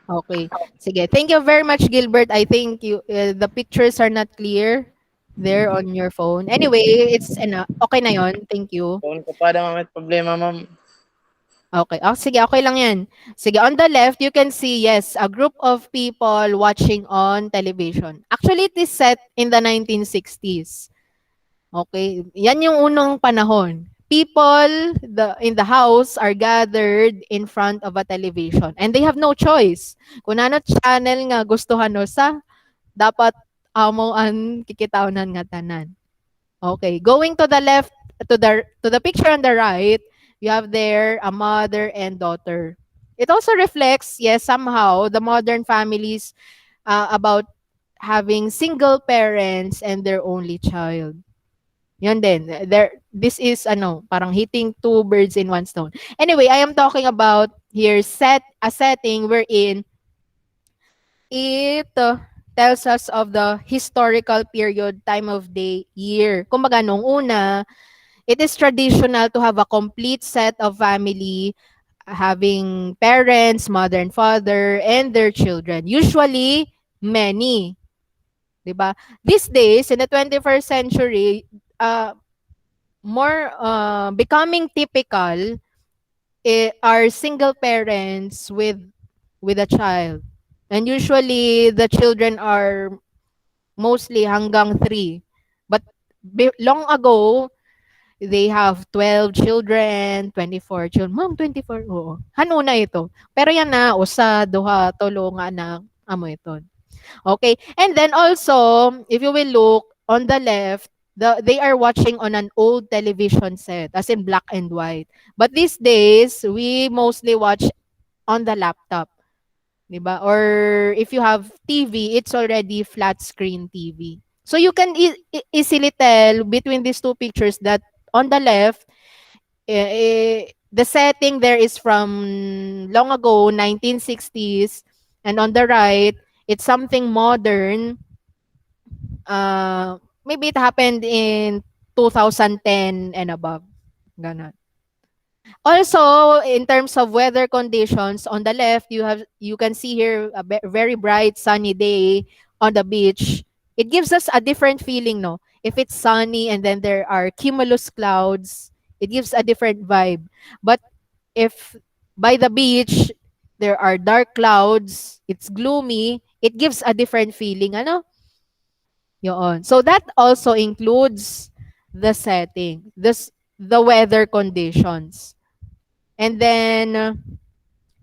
Okay. Sige. Thank you very much, Gilbert. I think the pictures are not clear there on your phone. Anyway, it's enough. Okay na yon. Thank you. Kung ko pa may problema ma'am. Okay. Oh, sige, okay lang yan. Sige, on the left, you can see, yes, a group of people watching on television. Actually, it is set in the 1960s. Okay. Yan yung unang panahon. People in the house are gathered in front of a television and they have no choice. Kung ano channel nga gustuhan no sa, dapat amo ang kikitawnan nga tanan. Okay, going to the left, to the picture on the right, you have there a mother and daughter. It also reflects, yes, somehow the modern families about having single parents and their only child. Yun din. This is parang hitting two birds in one stone. Anyway, I am talking about here a setting wherein it tells us of the historical period, time of day, year. Kumbaga, nung una, it is traditional to have a complete set of family having parents, mother and father, and their children. Usually, many. Diba? These days, in the 21st century, more becoming typical are single parents with a child. And usually, the children are mostly hanggang 3. But long ago, they have 12 children, 24 children. Ma'am, 24? Oo. Hanuna ito. Pero yan na, usa, duha, tulo nga anak, amo ito. Okay. And then also, if you will look on the left, they are watching on an old television set, as in black and white. But these days, we mostly watch on the laptop. Diba? Or if you have TV, it's already flat screen TV. So you can easily tell between these two pictures that on the left, the setting there is from long ago, 1960s, and on the right, it's something modern. Maybe it happened in 2010 and above. Ganon. Also, in terms of weather conditions, on the left, you can see here a very bright sunny day on the beach. It gives us a different feeling, no? If it's sunny and then there are cumulus clouds, it gives a different vibe. But if by the beach there are dark clouds, it's gloomy, it gives a different feeling, ano? Yun. So that also includes the setting, the weather conditions. And then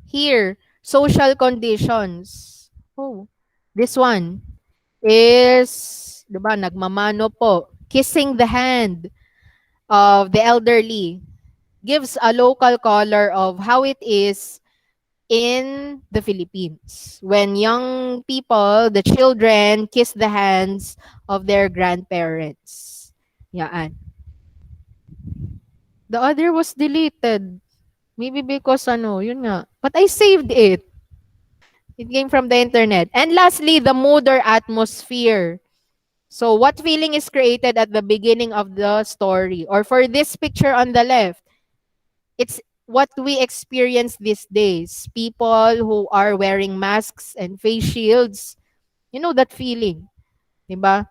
here, social conditions. Oh, this one is, di ba, nagmamano po. Kissing the hand of the elderly gives a local color of how it is in the Philippines. When young people, the children, kiss the hands of their grandparents. Yan. The other was deleted. Maybe because ano, yun nga. But I saved it. It came from the internet. And lastly, the mood or atmosphere. So what feeling is created at the beginning of the story? Or for this picture on the left, it's what we experience these days. People who are wearing masks and face shields. You know that feeling, 'di ba?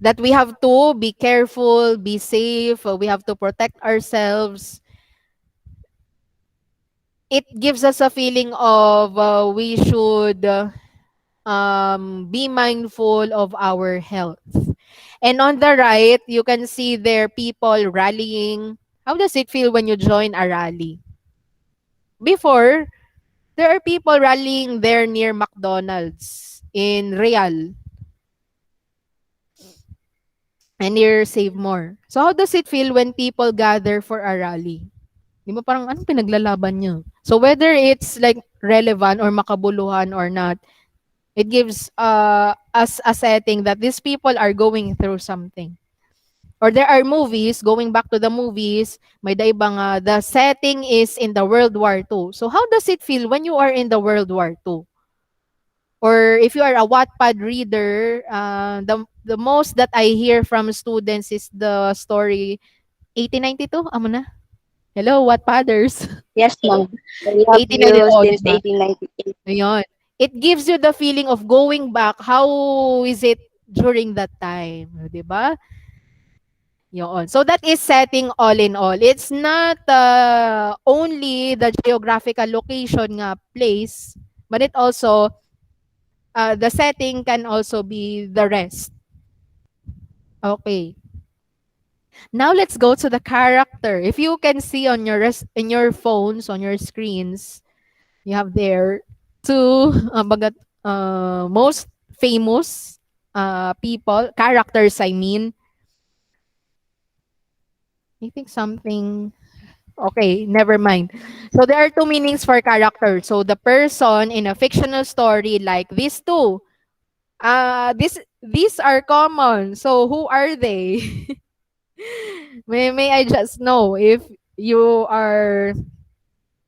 That we have to be careful, be safe, we have to protect ourselves. It gives us a feeling of we should be mindful of our health. And on the right, you can see there people rallying. How does it feel when you join a rally? Before, there are people rallying there near McDonald's in Real and near Save More. So how does it feel when people gather for a rally? Di ba parang anong pinaglalaban niyo? So whether it's like relevant or makabuluhan or not, it gives us a setting that these people are going through something. Or there are movies, going back to the movies, may daibang the setting is in the World War II. So how does it feel when you are in the World War II? Or if you are a Wattpad reader, the most that I hear from students is the story 1892. Amo na. Hello, Wattpadders. Yes, ma'am. We have you 1892, di since ba? 1898. Ayun. It gives you the feeling of going back. How is it during that time? Di ba? Yun. So that is setting all in all. It's not only the geographical location nga place, but it also, the setting can also be the rest. Okay. Now let's go to the character. If you can see on your in your phones, on your screens, you have there two most famous people, characters I mean. I think something. Okay, never mind. So there are two meanings for character. So the person in a fictional story like these two. These are common. So who are they? May I just know if you are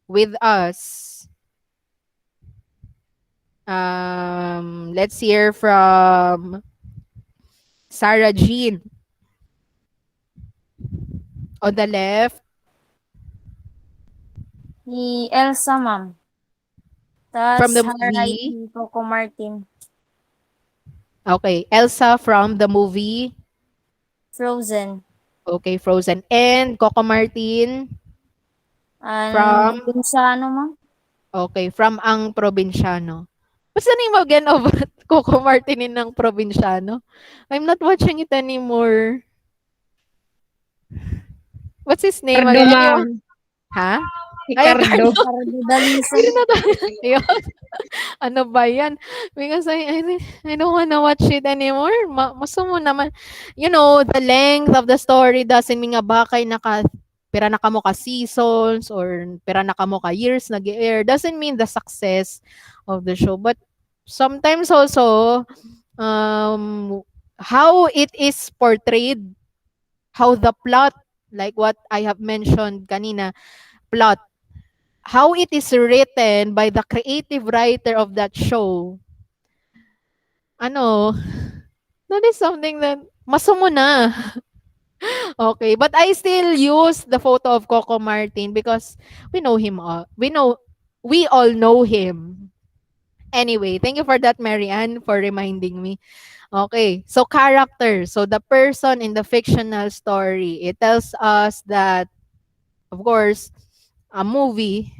with us? Let's hear from Sarah Jean on the left. Si Elsa, ma'am. From Tas the right movie. si Coco Martin. Okay, Elsa from the movie. Frozen. Okay, Frozen. And Coco Martin Ang from, Provinciano, ma'am. okay, from Ang Probinsyano. What's the name again of Coco Martin in Ang Probinsyano? I'm not watching it anymore. What's his name Ricardo, again? ma'am. Ha? Ay, Ricardo. Ricardo. Ricardo Dalisay. Hindi na tayo. Ayun. Ano ba yan? Because I don't wanna watch it anymore. Masumo naman. You know, the length of the story doesn't mean nga bakay pira na kamo ka seasons or pira na kamo ka years nag-air doesn't mean the success of the show. But sometimes also, how it is portrayed, how the plot, like what I have mentioned kanina, plot, how it is written by the creative writer of that show, ano, that is something that masumo na. Okay, but I still use the photo of Coco Martin because we know him all. We all know him. Anyway, thank you for that, Marianne, for reminding me. Okay, so character. So the person in the fictional story, it tells us that, of course, a movie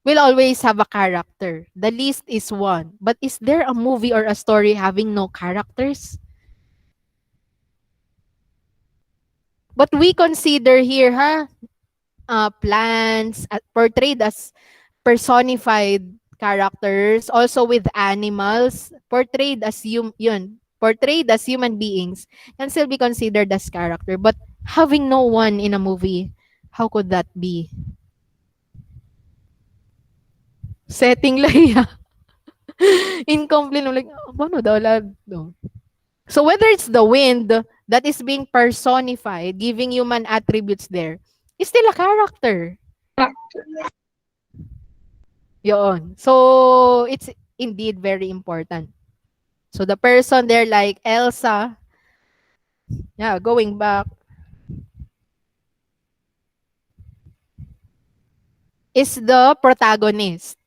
will always have a character. The least is one. But is there a movie or a story having no characters? But we consider here, plants portrayed as personified characters, also with animals portrayed as portrayed as human beings can still be considered as character. But having no one in a movie, how could that be? Setting lang yan. Incomplete. Like, paano daw? No. So whether it's the wind, that is being personified, giving human attributes there, is still a character. Yun. So, it's indeed very important. So, the person there like Elsa, yeah, going back, is the protagonist.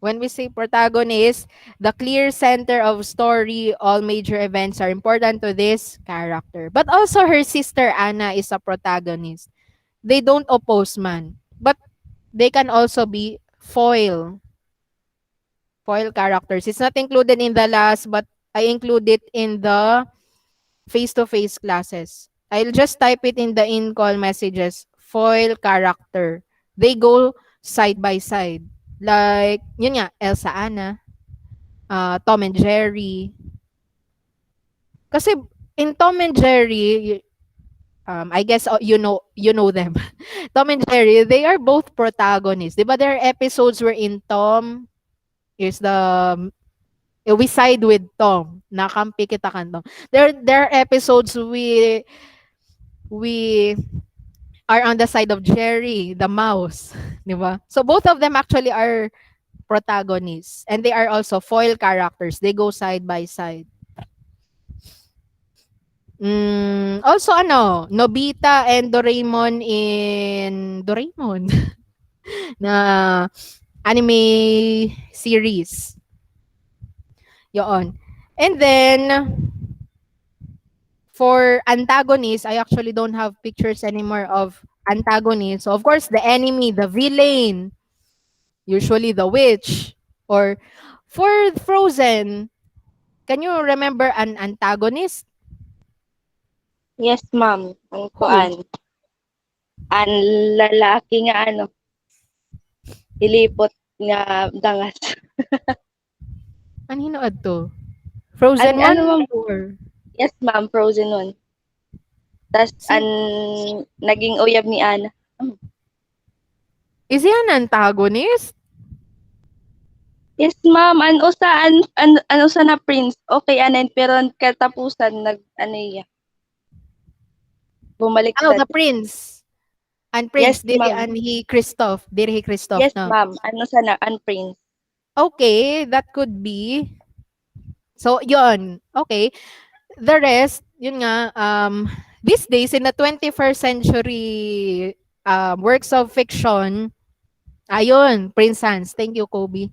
When we say protagonist, the clear center of story, all major events are important to this character. But also her sister Anna is a protagonist. They don't oppose man, but they can also be foil characters. It's not included in the last, but I include it in the face-to-face classes. I'll just type it in the in-call messages. Foil character. They go side by side. Like, yun nga, Elsa Anna, Tom and Jerry. Kasi in Tom and Jerry, I guess you know them. Tom and Jerry, they are both protagonists. 'Di ba there are episodes where in Tom is the we side with Tom. Nakampi kita kan Tom. There are episodes we are on the side of Jerry, the mouse, 'di ba? So both of them actually are protagonists and they are also foil characters. They go side by side. Also ano, Nobita and Doraemon in Doraemon na anime series. Yoon. And then for antagonists, I actually don't have pictures anymore of antagonists. So of course, the enemy, the villain, usually the witch. Or for Frozen, can you remember an antagonist? Yes, ma'am. Ang Who? kuan. Ang lalaki nga ilipot nga dangas. Ano hinoad to? Frozen Ano 1 ma'am? or? Yes, ma'am. Frozen 1. Tas naging uyab ni Ana. Is he an antagonist? Yes, ma'am. Ano sa na prince. Okay, anan. Pero katapusan, iya. Oh, Bumaliktad. the prince. An Yes, prince. Dili ma'am. Diri Christoph, Yes, no? ma'am. Ano sa na, prince. Okay, that could be. So, yon. Okay. The rest, yun nga, these days, in the 21st century works of fiction, ayun, Prince Hans. Thank you, Kobe.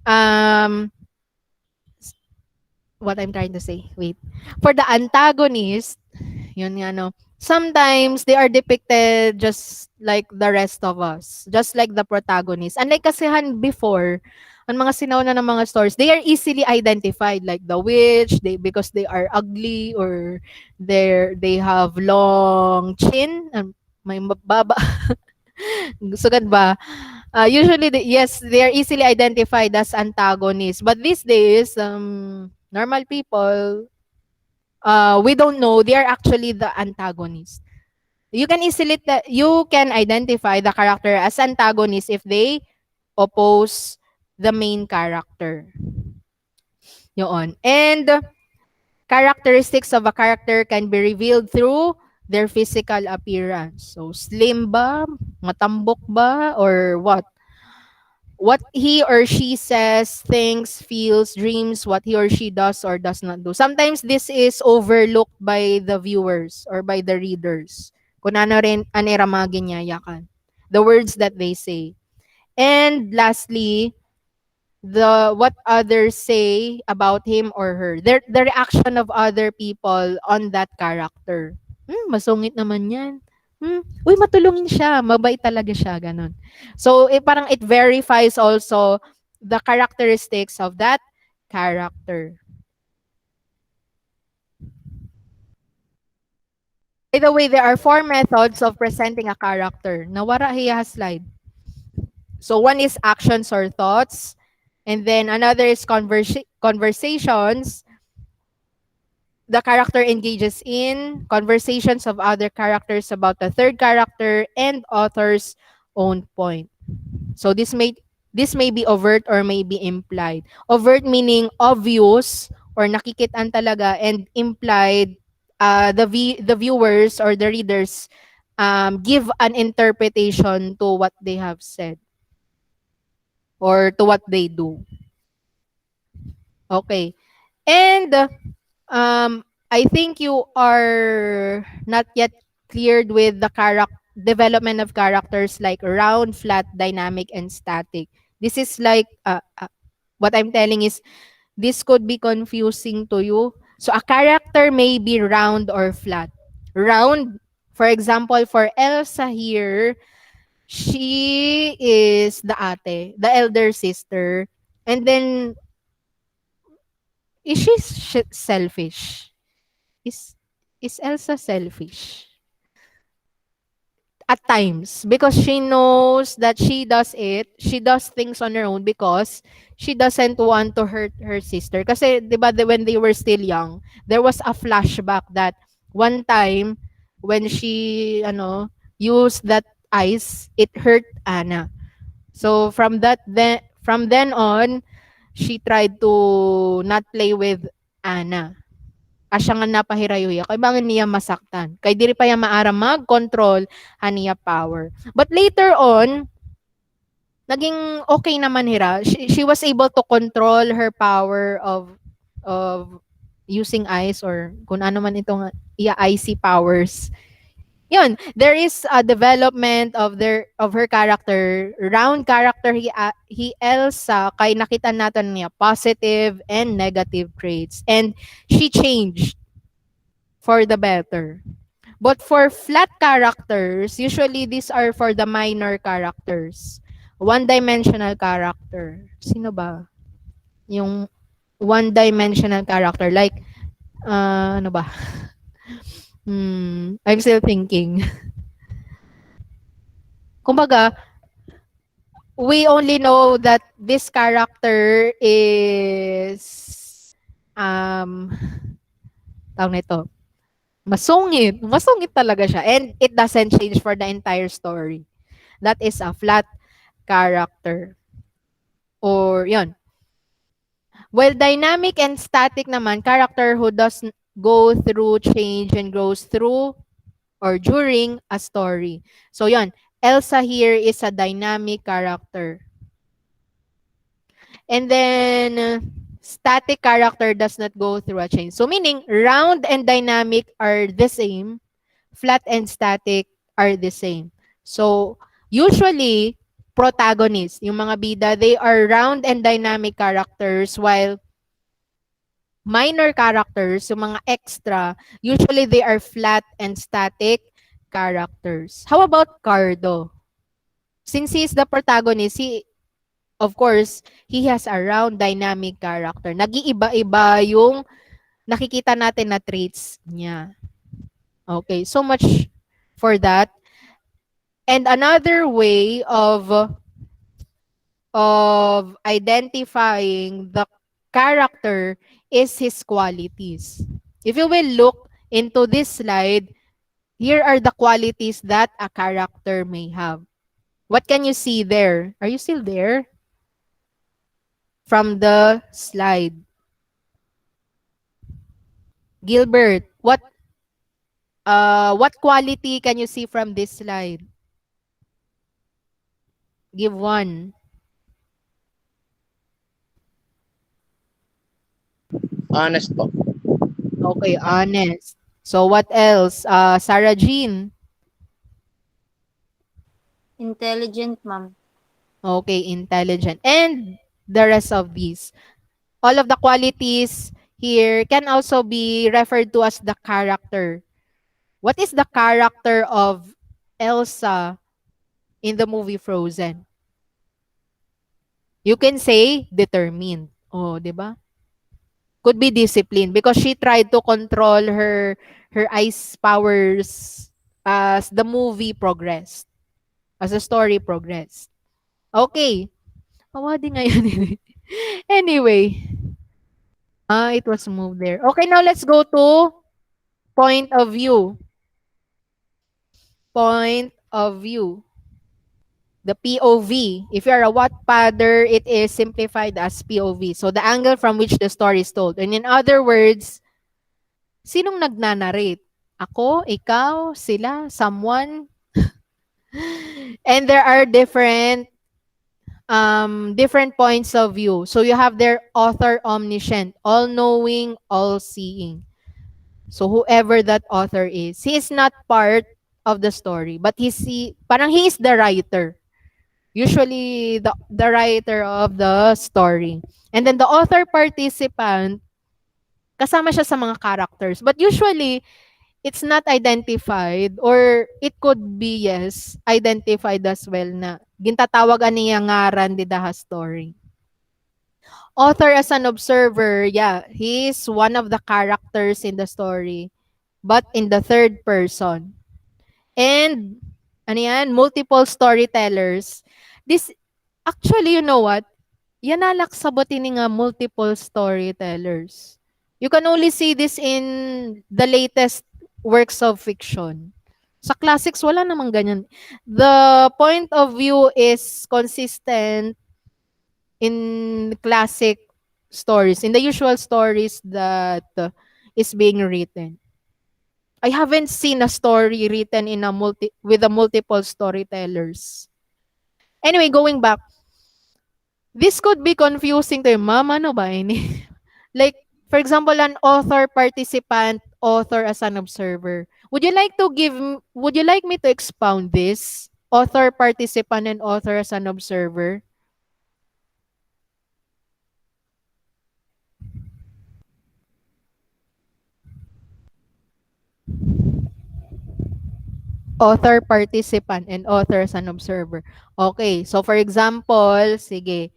Um, what I'm trying to say, wait. For the antagonist, yun nga, no, sometimes they are depicted just like the rest of us, just like the protagonist. Unlike kasihan before, ang mga sinauna ng mga stories, they are easily identified, like the witch, because they are ugly or they have long chin, may mababa. Sugad ba? Usually, yes, they are easily identified as antagonists. But these days, normal people, we don't know they are actually the antagonist. You can identify the character as antagonist if they oppose the main character. Yun. And characteristics of a character can be revealed through their physical appearance. So slim ba, matambok ba, or what he or she says, thinks, feels, dreams, what he or she does or does not do. Sometimes this is overlooked by the viewers or by the readers. Kung ano rin, anira mga ginyayakan. The words that they say. And lastly, the what others say about him or her. The reaction of other people on that character. Masungit naman yan. Uy, matulungin siya. Mabait talaga siya. Ganon. So, parang it verifies also the characteristics of that character. By the way, there are 4 methods of presenting a character. Nawara hiya slide. So, one is actions or thoughts. And then another is conversations. The character engages in conversations of other characters about the third character and author's own point. So this may be overt or may be implied. Overt meaning obvious or nakikitaan talaga, and implied the viewers or the readers give an interpretation to what they have said or to what they do. Okay. And I think you are not yet cleared with the development of characters like round, flat, dynamic, and static. This is like what I'm telling is this could be confusing to you. So a character may be round or flat. Round, for example, for Elsa here, she is the ate, the elder sister. And then, is she selfish? Is is Elsa selfish? At times, because she knows that she does things on her own because she doesn't want to hurt her sister. Kasi, di ba, when they were still young, there was a flashback that one time when she, used that ice, it hurt Anna. So from then on, she tried to not play with Anna. Asya nga napahirayoya, kay bangin niya masaktan. Kay diri pa yan maara mag-control aniya power. But later on, naging okay naman hira. She was able to control her power of using ice or kung ano man itong iya icy powers. Yun, there is a development of her character. Round character he Elsa kay nakita natin niya positive and negative traits. And she changed for the better. But for flat characters, usually these are for the minor characters. One-dimensional character. Sino ba? Yung one-dimensional character. Like, ano ba? I'm still thinking. Kumbaga, we only know that this character is tawag nito, masungit. Masungit talaga siya. And it doesn't change for the entire story. That is a flat character. Or, yon. Well, dynamic and static naman, character who does go through change and goes through or during a story. So, yon. Elsa here is a dynamic character. And then, static character does not go through a change. So, meaning, round and dynamic are the same. Flat and static are the same. So, usually, protagonists, yung mga bida, they are round and dynamic characters while minor characters, yung mga extra, usually they are flat and static characters. How about Cardo? Since he is the protagonist, of course, he has a round dynamic character. Nag-iiba-iba yung nakikita natin na traits niya. Okay, so much for that. And another way of identifying the character is his qualities. If you will look into this slide, here are the qualities that a character may have. What can you see there? Are you still there? From the slide. Gilbert, what quality can you see from this slide? Give one. Honest po. Okay, honest. So what else? Sarah Jean. Intelligent, ma'am. Okay, intelligent. And the rest of these. All of the qualities here can also be referred to as the character. What is the character of Elsa in the movie Frozen? You can say determined. Oh, 'di ba? Could be disciplined because she tried to control her ice powers as the movie progressed, as the story progressed. Okay. Awadi ngayon. Anyway, it was moved there. Okay, now let's go to point of view. Point of view. The POV. If you're a Wattpadder, it is simplified as POV. So the angle from which the story is told. And in other words, Sinong nagnanarrate? Ako, ikaw, sila, someone? And there are different points of view. So you have their author omniscient, all-knowing, all-seeing. So whoever that author is, he is not part of the story, but parang he is the writer. Usually the writer of the story. And then the author participant, kasama siya sa mga characters. But usually, it's not identified or it could be, yes, identified as well na gintatawagan niya ngaran di daha story. Author as an observer, yeah, he is one of the characters in the story, but in the third person. And, ano yan, multiple storytellers. This, actually, you know what? Yan nalak sabotin ni nga multiple storytellers. You can only see this in the latest works of fiction. Sa classics, wala namang ganyan. The point of view is consistent in classic stories, in the usual stories that is being written. I haven't seen a story written in with a multiple storytellers. Anyway, going back, this could be confusing to you. Ma'am, ano ba ini? Like, for example, an author participant, author as an observer. Would you like me to expound this? Author participant and author as an observer? Author participant and author as an observer. Okay, so for example, sige,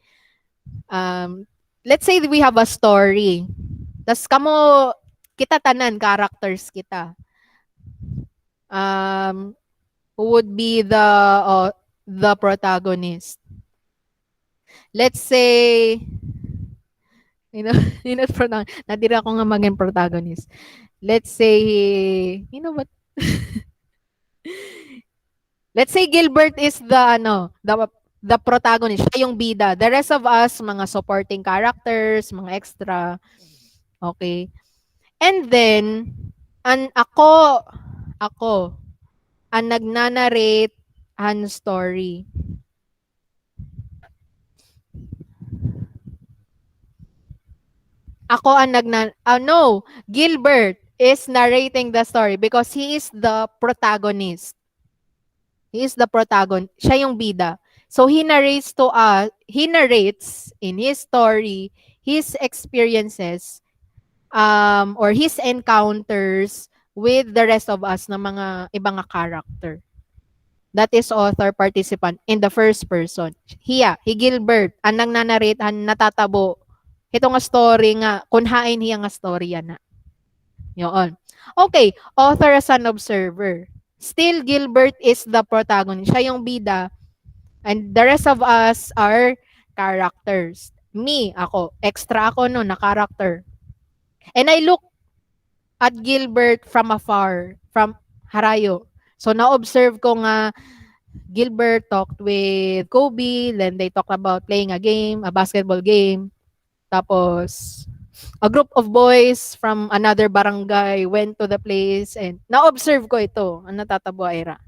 let's say we have a story. Tas kamo, kita tanan, characters kita. Who would be the protagonist? Let's say, you know, nadira ako nga maging protagonist. Let's say, what? Let's say Gilbert is the protagonist, siya yung bida. The rest of us, mga supporting characters, mga extra. Okay. And then, ako, ang nagnanarrate ang story. Ako ang no, Gilbert is narrating the story because he is the protagonist. He is the protagonist. Siya yung bida. So he narrates in his story his experiences or his encounters with the rest of us na mga ibang character. That is author participant in the first person. He Gilbert, ang nagnanarrate, ang natatabo. Ito nga story nga, kunhain hiya nga story yan na. Yun. Okay, author as an observer. Still, Gilbert is the protagonist. Siya yung bida. And the rest of us are characters. Me, ako. Extra ako no, na character. And I look at Gilbert from afar, from harayo. So, na-observe ko nga Gilbert talked with Kobe, then they talked about playing a game, a basketball game. Tapos, a group of boys from another barangay went to the place and na-observe ko ito, ang natatabo Ira.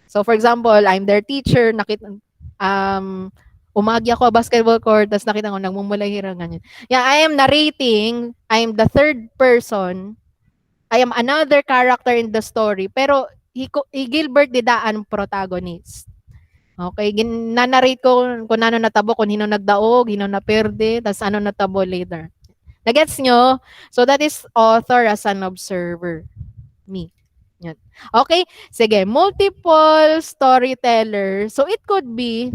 So, for example, I'm their teacher, umagi ako basketball court, tapos nakita ko, nagmumulahira, ganyan. Yeah, I am narrating, I am the third person, I am another character in the story, pero Gilbert didaan protagonist. Okay, ginanarrate ko kung ano natabo, kung hino nagdaog, hino naperde, tas ano natabo later. Nagets nyo? So that is author as an observer. Me. Yan. Okay, sige, multiple storyteller. So it could be,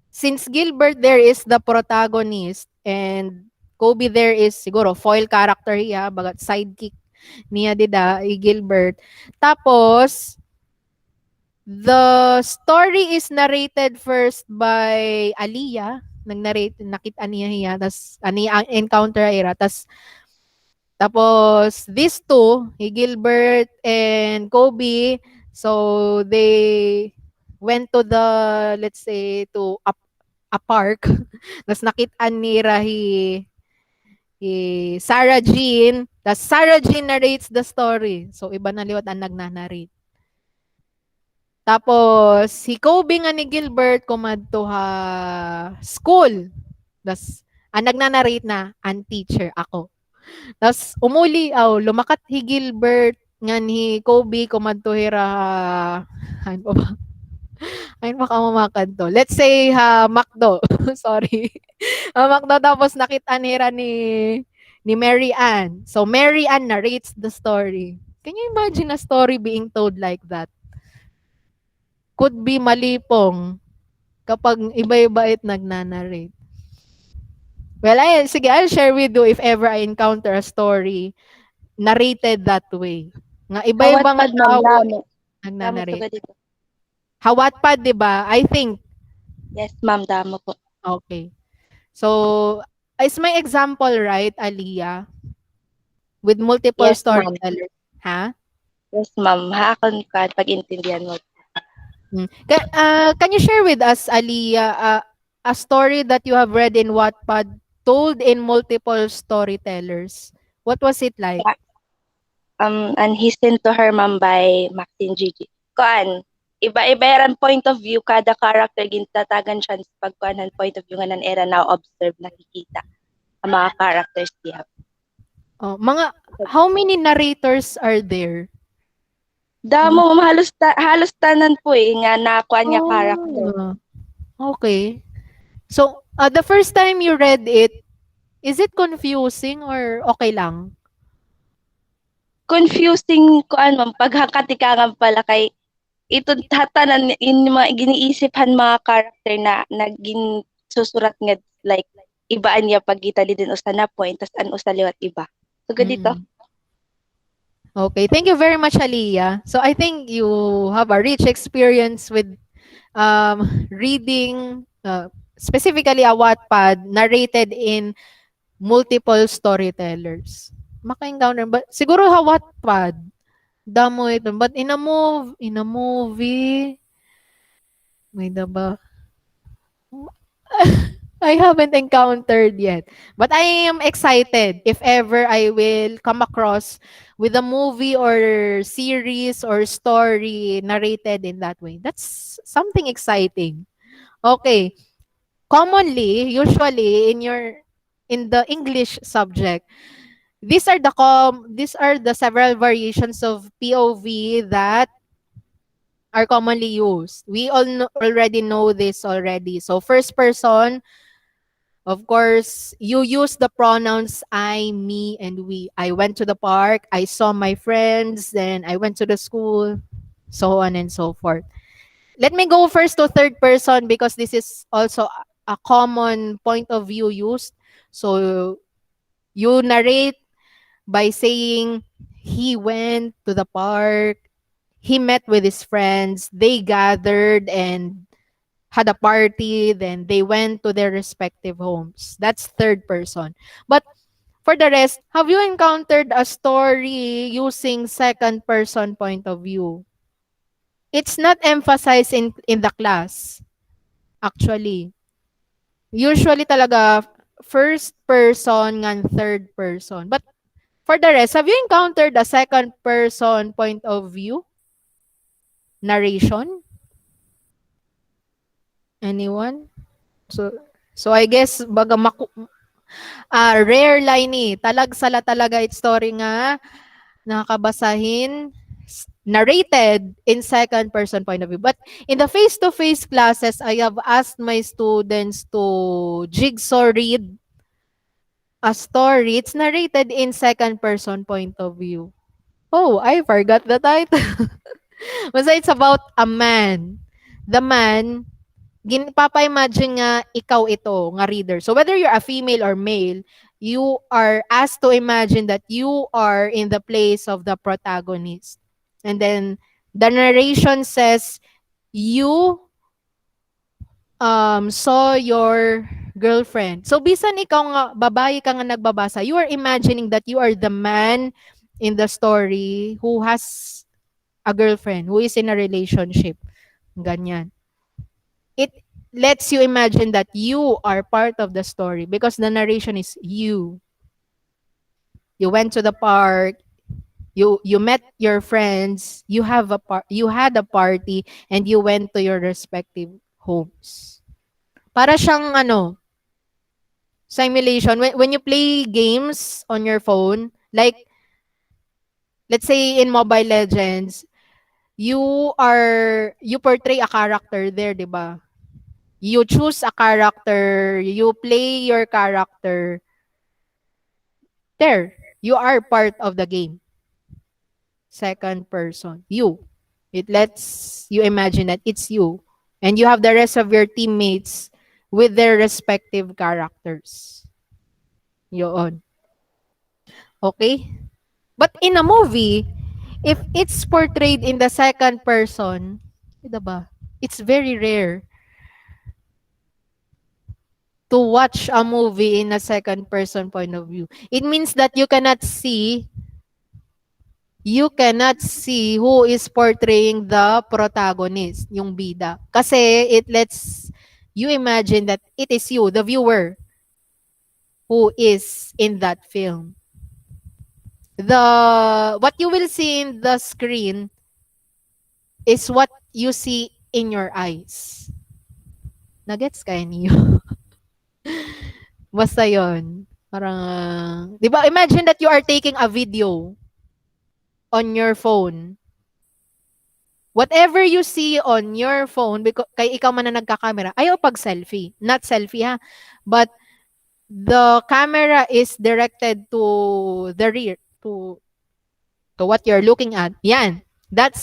since Gilbert there is the protagonist and Kobe there is siguro foil character hiya, bagat sidekick niya dida, Gilbert. Tapos, the story is narrated first by Aliyah. Nag-narrate, nakita niya hiya, tas ang encounter ira, tapos these two, Gilbert and Kobe, so they went to let's say, to a park. Tapos nakita ni Rahi Sarah Jean. The Sarah Jean narrates the story. So, iba na liwat ang nagnanarrate. Tapos, si Kobe nga ni Gilbert kumadto ha school. Das, ang nagnanarrate na, ang teacher ako. Tapos, lumakat hi Gilbert nga ni Kobe kumadto hira ano ba? Ay, makamamakad to. Let's say, McDo. Sorry. McDo tapos nakita nira ni Mary Ann. So, Mary Ann narrates the story. Can you imagine a story being told like that? Could be malipong kapag iba-iba it nagnanarrate. Well, sige, I'll share with you if ever I encounter a story narrated that way. Nga iba-ibang Wattpad, ma'am, tao damo. Damo nagnanarrate. sugad dito. Wattpad, di ba? I think. Yes, ma'am, damo po. Okay. So, is my example right, Aliyah? With multiple Yes, ma'am. storytellers. Ha? Yes, ma'am. Haakon ka at pag-intindihan mo. Can you share with us, Aliyah, a story that you have read in Wattpad told in multiple storytellers? What was it like? And He Sent to Her, ma'am, by Maxine Gigi. Kuan, iba-iba yaran point of view, kada character gintatagan siya sa pagkuanan point of view nga nan era now observe, nakikita ang mga characters diha. Oh, how many narrators are there? Damo, ma'am, halos tanan po nga nakuha niya character. Ah, okay. So, the first time you read it, is it confusing or okay lang? Confusing kuan, ma'am, paghakatikangan pala kay ito hatanan in mga giniisiphan mga character na naging susurat nga like ibaan niya pag itali din usa na point tas an usa liwat iba. So dito. Okay, thank you very much, Aliyah. So I think you have a rich experience with reading specifically a Wattpad narrated in multiple storytellers. Maka-encounter ba? Siguro Wattpad. Damo ito. But in a movie, may ba? I haven't encountered yet. But I am excited if ever I will come across with a movie or series or story narrated in that way. That's something exciting. Okay. Commonly, usually in the English subject, these are the several variations of POV that are commonly used. We already know this already. So first person, of course, you use the pronouns I, me, and we. I went to the park, I saw my friends, then I went to the school, so on and so forth. Let me go first to third person because this is also a common point of view used. So you narrate by saying he went to the park, he met with his friends, they gathered and had a party, then they went to their respective homes. That's third person. But for the rest, have you encountered a story using second person point of view? It's not emphasized in the class, actually. Usually talaga, first person and third person. But for the rest, have you encountered a second person point of view? Narration? Anyone? So I guess baga rare line ni. Talagsala talaga it story nga nakakabasahin narrated in second person point of view. But in the face-to-face classes, I have asked my students to jigsaw read a story. It's narrated in second person point of view. Oh, I forgot the title. Basta it's about a man. The man, papa-imagine nga ikaw ito, nga reader. So whether you're a female or male, you are asked to imagine that you are in the place of the protagonist. And then the narration says, you saw your girlfriend. So bisan ikaw nga, babae ka nga nagbabasa, you are imagining that you are the man in the story who has a girlfriend, who is in a relationship. Ganyan. It lets you imagine that you are part of the story because the narration is you. You went to the park, you met your friends, you had a party, and you went to your respective homes. Para siyang ano, simulation. When you play games on your phone, like let's say in Mobile Legends, you portray a character there, 'di ba? You choose a character, you play your character. There, you are part of the game. Second person, you. It lets you imagine that it's you. And you have the rest of your teammates with their respective characters. Yun. Okay? But in a movie, if it's portrayed in the second person, diba? It's very rare to watch a movie in a second person point of view. It means that you cannot see who is portraying the protagonist, yung bida. Kasi it lets you imagine that it is you, the viewer, who is in that film. What you will see in the screen is what you see in your eyes. Nagets kaya niyo? Basta yon. Parang, di ba, imagine that you are taking a video on your phone. Whatever you see on your phone, because, kay ikaw man na nagka-camera, ayaw pag selfie. Not selfie ha. But the camera is directed to the rear, to what you're looking at. Yan. That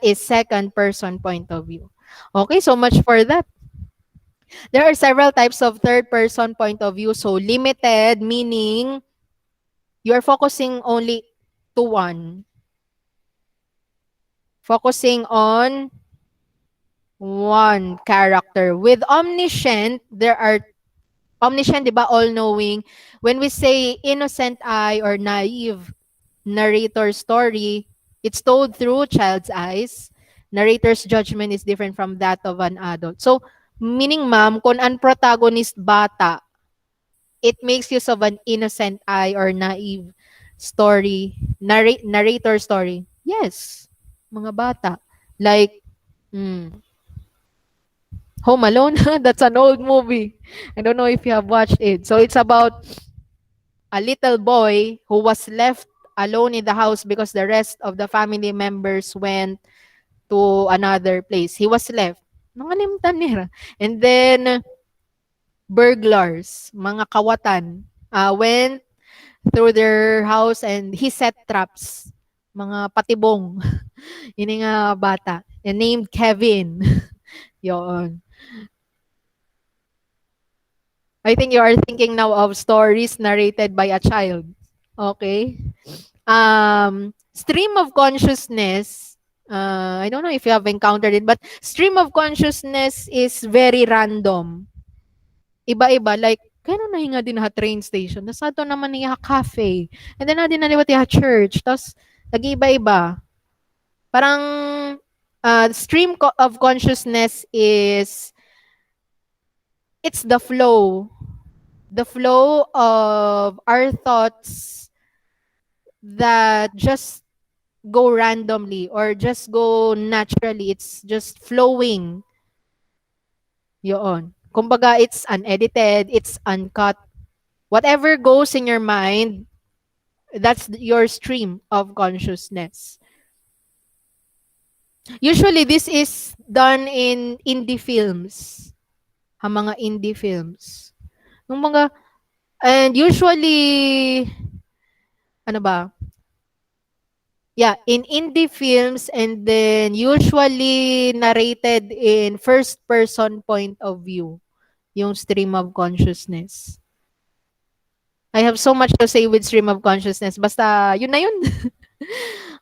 is second person point of view. Okay, so much for that. There are several types of third person point of view. So limited meaning you are focusing only to one. Focusing on one character. With omniscient, omniscient, di ba, all-knowing. When we say innocent eye or naive narrator story, it's told through child's eyes. Narrator's judgment is different from that of an adult. So, meaning ma'am, kung ang protagonist bata, it makes use of an innocent eye or naive story, narrator story. Yes, mga bata. Like, Home Alone. That's an old movie. I don't know if you have watched it. So it's about a little boy who was left alone in the house because the rest of the family members went to another place. He was left. Nangalimtan nila. And then, burglars, mga kawatan, went through their house and he set traps. Mga patibong. Yun nga bata. And named Kevin. Yon. I think you are thinking now of stories narrated by a child. Okay? Stream of consciousness. I don't know if you have encountered it, but stream of consciousness is very random. Iba-iba. Like, kaya na nahinga din ha train station. Tapos ato naman niya cafe. And then na din naliwat ha church. Tapos, nag-iba-iba. Parang, stream of consciousness is, it's the flow. The flow of our thoughts that just go randomly or just go naturally. It's just flowing. Yun. Kumbaga, it's unedited, it's uncut. Whatever goes in your mind, that's your stream of consciousness. Usually, this is done in indie films. Mga indie films. Yung mga, and usually, ano ba? Yeah, in indie films and then usually narrated in first person point of view, yung stream of consciousness. I have so much to say with stream of consciousness. Basta, yun na yun.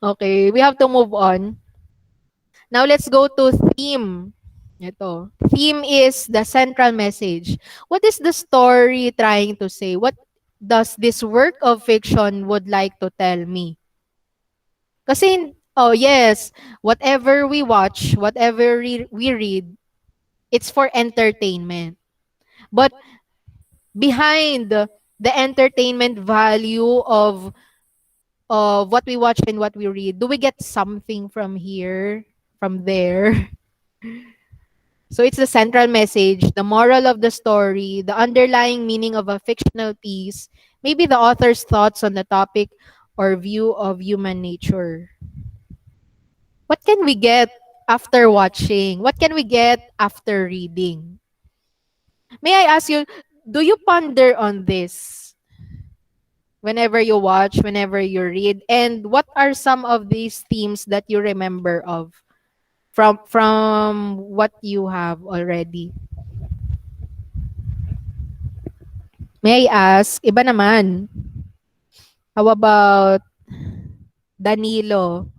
Okay, we have to move on. Now, let's go to theme. Ito. Theme is the central message. What is the story trying to say? What does this work of fiction would like to tell me? Kasi, oh yes, whatever we watch, whatever we read, it's for entertainment. But behind the entertainment value of what we watch and what we read. Do we get something from here, from there? So it's the central message, the moral of the story, the underlying meaning of a fictional piece, maybe the author's thoughts on the topic or view of human nature. What can we get after watching? What can we get after reading? May I ask you, do you ponder on this whenever you watch, whenever you read? And what are some of these themes that you remember of from what you have already? May I ask, iba naman, how about Danilo?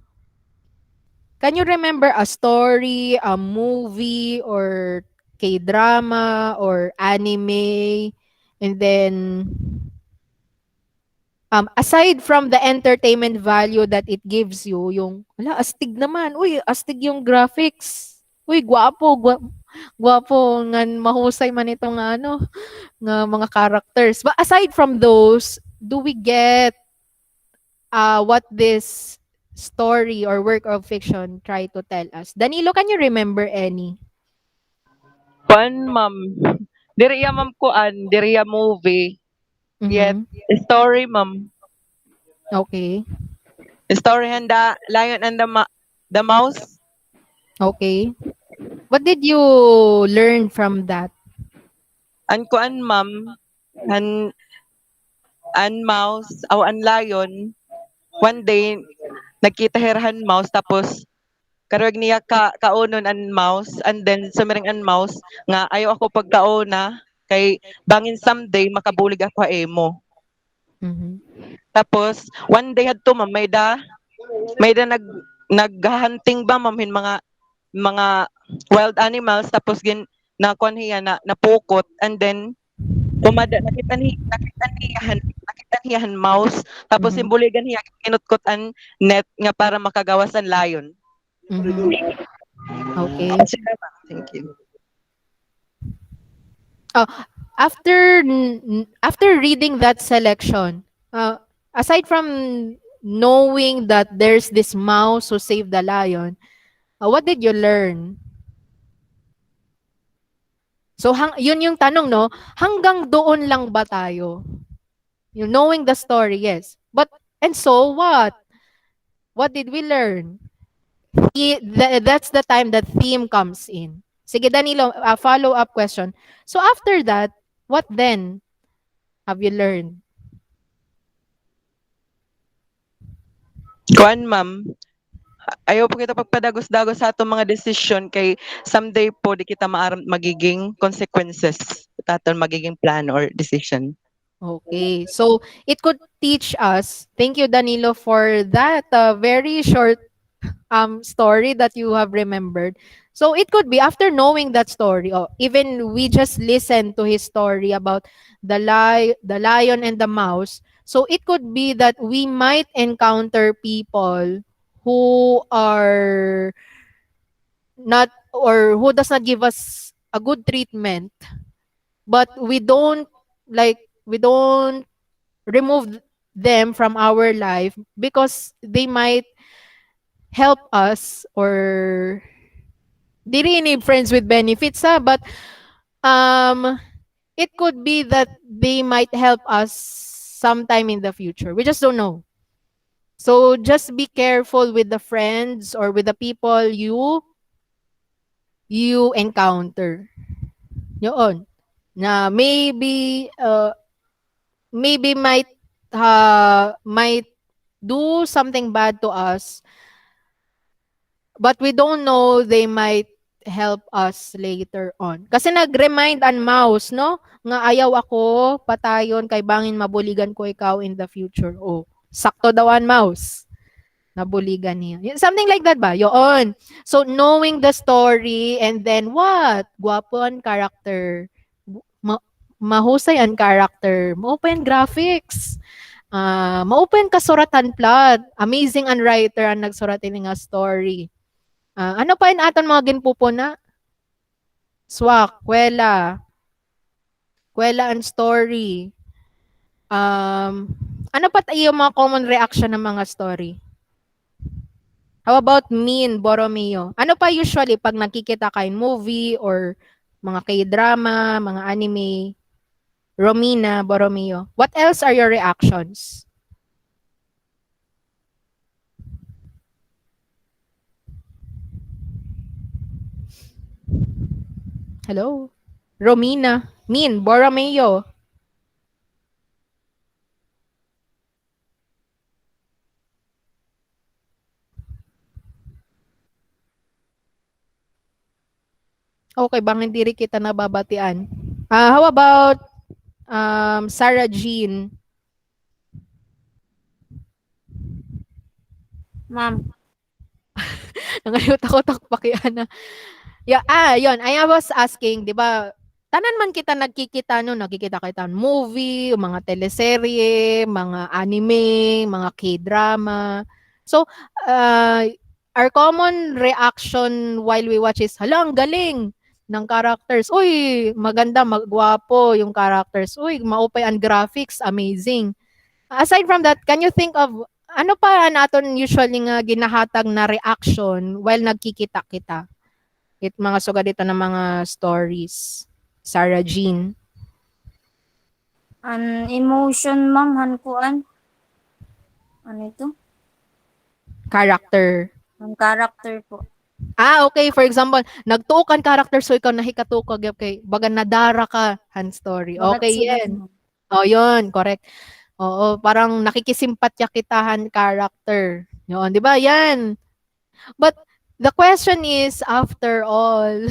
Can you remember a story, a movie, or K-drama, or anime? And then, aside from the entertainment value that it gives you, yung, wala, astig naman. Uy, astig yung graphics. Uy, gwapo, nga mahusay man itong ano, nga mga characters. But aside from those, do we get what this story or work of fiction try to tell us? Danilo, can you remember any? Kuan, ma'am. Diri ya, ma'am, kuan, diri ya movie. Yet, Mm-hmm. story, ma'am. Okay. Story and the Lion and the Mouse. Okay. What did you learn from that? An kuan, ma'am. An an mouse, aw an lion. One day, nagkita herhan mouse tapos karog niya kaunon an mouse and then sumiring an mouse nga ayaw ako pagkauna kay bangin someday makabulig ako emo. Mm-hmm. Tapos one day hadto ma'am may da naghahunting ba ma'am mga wild animals tapos nakuan hiya na napukot and then nakita niyahan mouse tapos Mm-hmm. simbuligan niya kinutkot an net nga para makagawas ang lion. Mm-hmm. Okay. Sila, ma'am. Thank you. Oh, after reading that selection, aside from knowing that there's this mouse who saved the lion, what did you learn? So yun yung tanong, no? Hanggang doon lang ba tayo? You knowing the story, yes. But and so what? What did we learn? That's the time that theme comes in. Sige, Danilo, follow-up question. So after that, what then have you learned? Kuan, ma'am. Ayaw po kita pagpadagos-dagos sa atong mga decision kay someday po di kita magiging consequences sa atong magiging plan or decision. Okay. So it could teach us. Thank you, Danilo, for that very short story that you have remembered. So it could be after knowing that story, or even we just listened to his story about the lion and the mouse. So it could be that we might encounter people who are not, or who does not give us a good treatment, but we don't remove them from our life because they might help us, or they really need friends with benefits, but um it could be that they might help us sometime in the future. We just don't know. So just be careful with the friends or with the people you encounter. Yun. Na maybe might do something bad to us, but we don't know they might help us later on. Kasi nag-remind ang mouse, no? Nga ayaw ako patayon kay bangin mabuligan ko ikaw in the future. Oh, sakto daw ang mouse. Nabuligan niya. Something like that ba? Yun. So, knowing the story and then what? Gwapo ang character. Mahusay ang character. Ma-open graphics. Ma-open kasuratan plot. Amazing ang writer ang nagsurat ini nga story. Ano pa yun aton mga ginpupuna? Swak, kwela. Kwela and story. Um, ano pa yung mga common reaction ng mga story? How about Min, Borromeo? Ano pa usually pag nakikita kayo movie or mga K-drama, mga anime, Romina, Borromeo? What else are your reactions? Hello? Romina, Min, Borromeo. Okay, bang hindi rin kita nababatian? How about Sarah Jean? Ma'am. Nangalimutan ako takpakian na. Yeah, yun. I was asking, di ba, tanan man kita nagkikita no, nakikita kita movie, mga teleserye, mga anime, mga K-drama. So, uh, our common reaction while we watch is, hala, ang galing ng characters. Uy, maganda, magwapo yung characters. Uy, maupay ang graphics, amazing. Aside from that, can you think of ano pa naton usually nga ginahatag na reaction while nagkikita kita? Mga sugad dito ng mga stories. Sarah Jean. An emotion, ma'am, hankuan. Ano ito? Character. Ang character po. Okay. For example, nagtuokan character so ikaw nahikatukag kay baga nadara ka han story. Bagat Okay sugad, yan. ma'am. Oh, yun. Correct. Oo, parang nakikisimpatya kitahan character. Yun, di ba? Yan. But the question is, after all,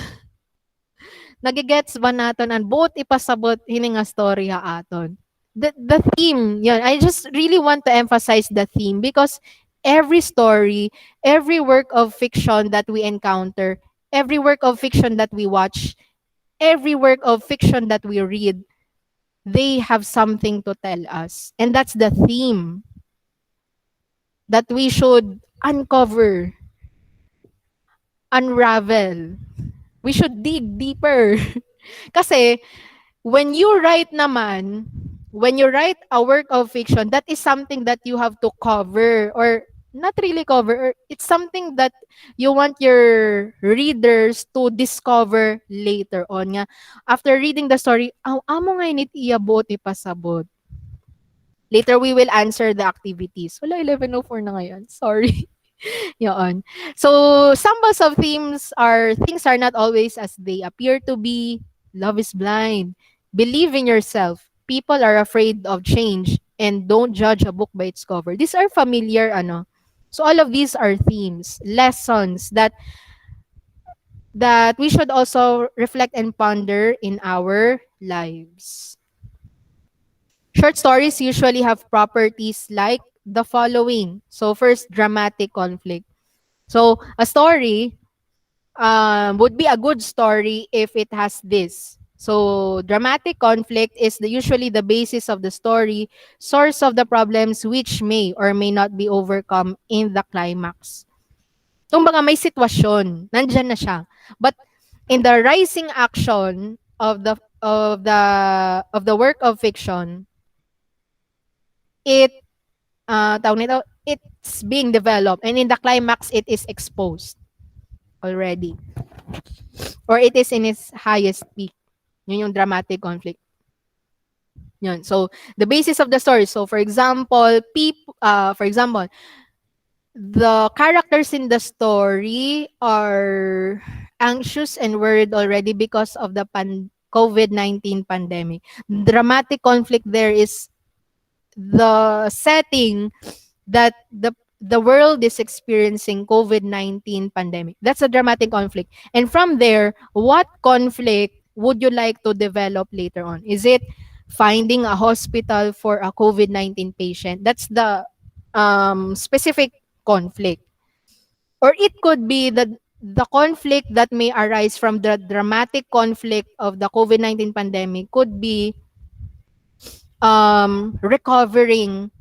nagigets ba naton an buot ipasabot hini nga story ha aton? The theme, yun. I just really want to emphasize the theme because every story, every work of fiction that we encounter, every work of fiction that we watch, every work of fiction that we read, they have something to tell us. And that's the theme that we should uncover, unravel. We should dig deeper. Kasi when you write naman, when you write a work of fiction, that is something that you have to cover or not really cover. Or it's something that you want your readers to discover later on nga. After reading the story, amo nga init iabot ipasabot. Later, we will answer the activities. Wala, 11:04 na ngayon. Sorry. Yun. So, symbols of themes are things are not always as they appear to be. Love is blind. Believe in yourself. People are afraid of change and don't judge a book by its cover. These are familiar ano. So all of these are themes, lessons that we should also reflect and ponder in our lives. Short stories usually have properties like the following. So first, dramatic conflict. So a story would be a good story if it has this. So dramatic conflict is usually the basis of the story, source of the problems which may or may not be overcome in the climax. Kumbaga may sitwasyon, nandyan na siya. But in the rising action of the work of fiction, it tawag nito, it's being developed and in the climax it is exposed already. Or it is in its highest peak. Yun yung dramatic conflict. Yun. So, the basis of the story. So, for example, the characters in the story are anxious and worried already because of the COVID-19 pandemic. Dramatic conflict there is the setting that the world is experiencing COVID-19 pandemic. That's a dramatic conflict. And from there, what conflict would you like to develop later on? Is it finding a hospital for a COVID-19 patient? That's the specific conflict. Or it could be the conflict that may arise from the dramatic conflict of the COVID-19 pandemic could be recovering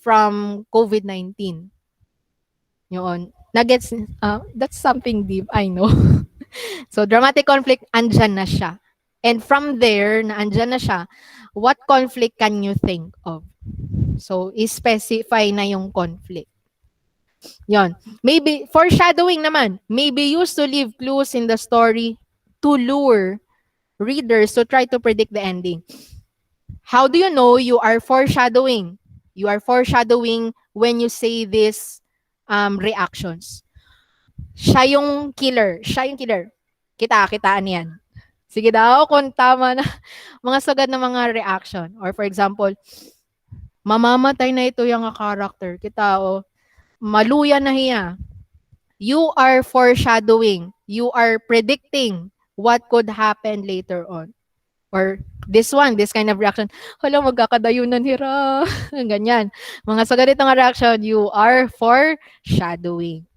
from COVID-19. Yun. Nagets, that's something deep, I know. So, dramatic conflict, andyan na siya. And from there, na andyan na siya, what conflict can you think of? So, specify na yung conflict. Yon. Maybe, foreshadowing naman. Maybe used to leave clues in the story to lure readers to try to predict the ending. How do you know you are foreshadowing? You are foreshadowing when you say these reactions. Siya yung killer. Siya yung killer. Kita-kitaan yan. Sige daw kung tama na mga sagad na mga reaction. Or for example, mamamatay na ito yung character. Kita o, maluya na hiya. You are foreshadowing. You are predicting what could happen later on. Or this kind of reaction, hala, magkakadayunan hira. Ganyan. Mga sa ganitong reaction, you are foreshadowing.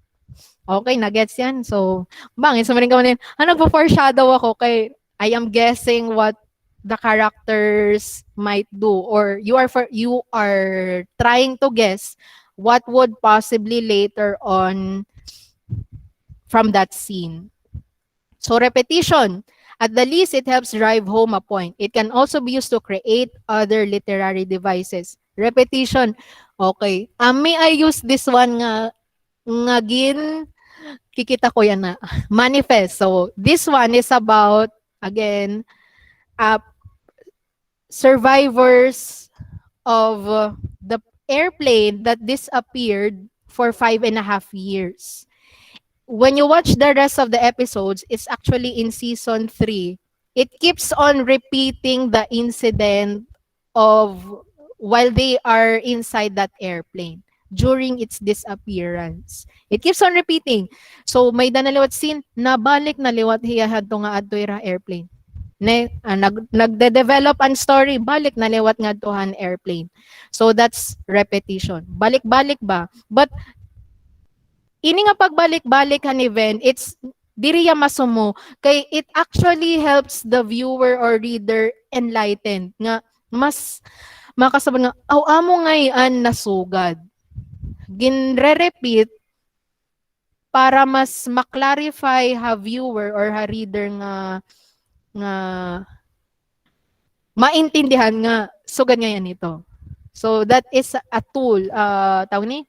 Okay, nagets yan. So, bangin, sumaring ka man ano po foreshadow ako kay I am guessing what the characters might do, or you are trying to guess what would possibly later on from that scene. So repetition, at the least, it helps drive home a point. It can also be used to create other literary devices. Repetition, okay. May I use this one nga kikita ko yan na manifest. So this one is about, again, uh, survivors of the airplane that disappeared for 5.5 years. When you watch the rest of the episodes, it's actually in season 3. It keeps on repeating the incident of while they are inside that airplane during its disappearance. It keeps on repeating. So may danaliwat scene, nabalik na liwat hiya hadto nga adto ira airplane. Nagde-develop ang story, balik na liwat nga adtohan airplane. So that's repetition. Balik-balik ba? But ini nga pagbalik-balik han event, it's diriya masumo kay it actually helps the viewer or reader enlightened nga mas makasabot nga amo ngayon nasugad. Ginre-repeat para mas ma-clarify ha viewer or ha reader nga maintindihan nga sugad ngayon ito. So that is a tool, tawag ni,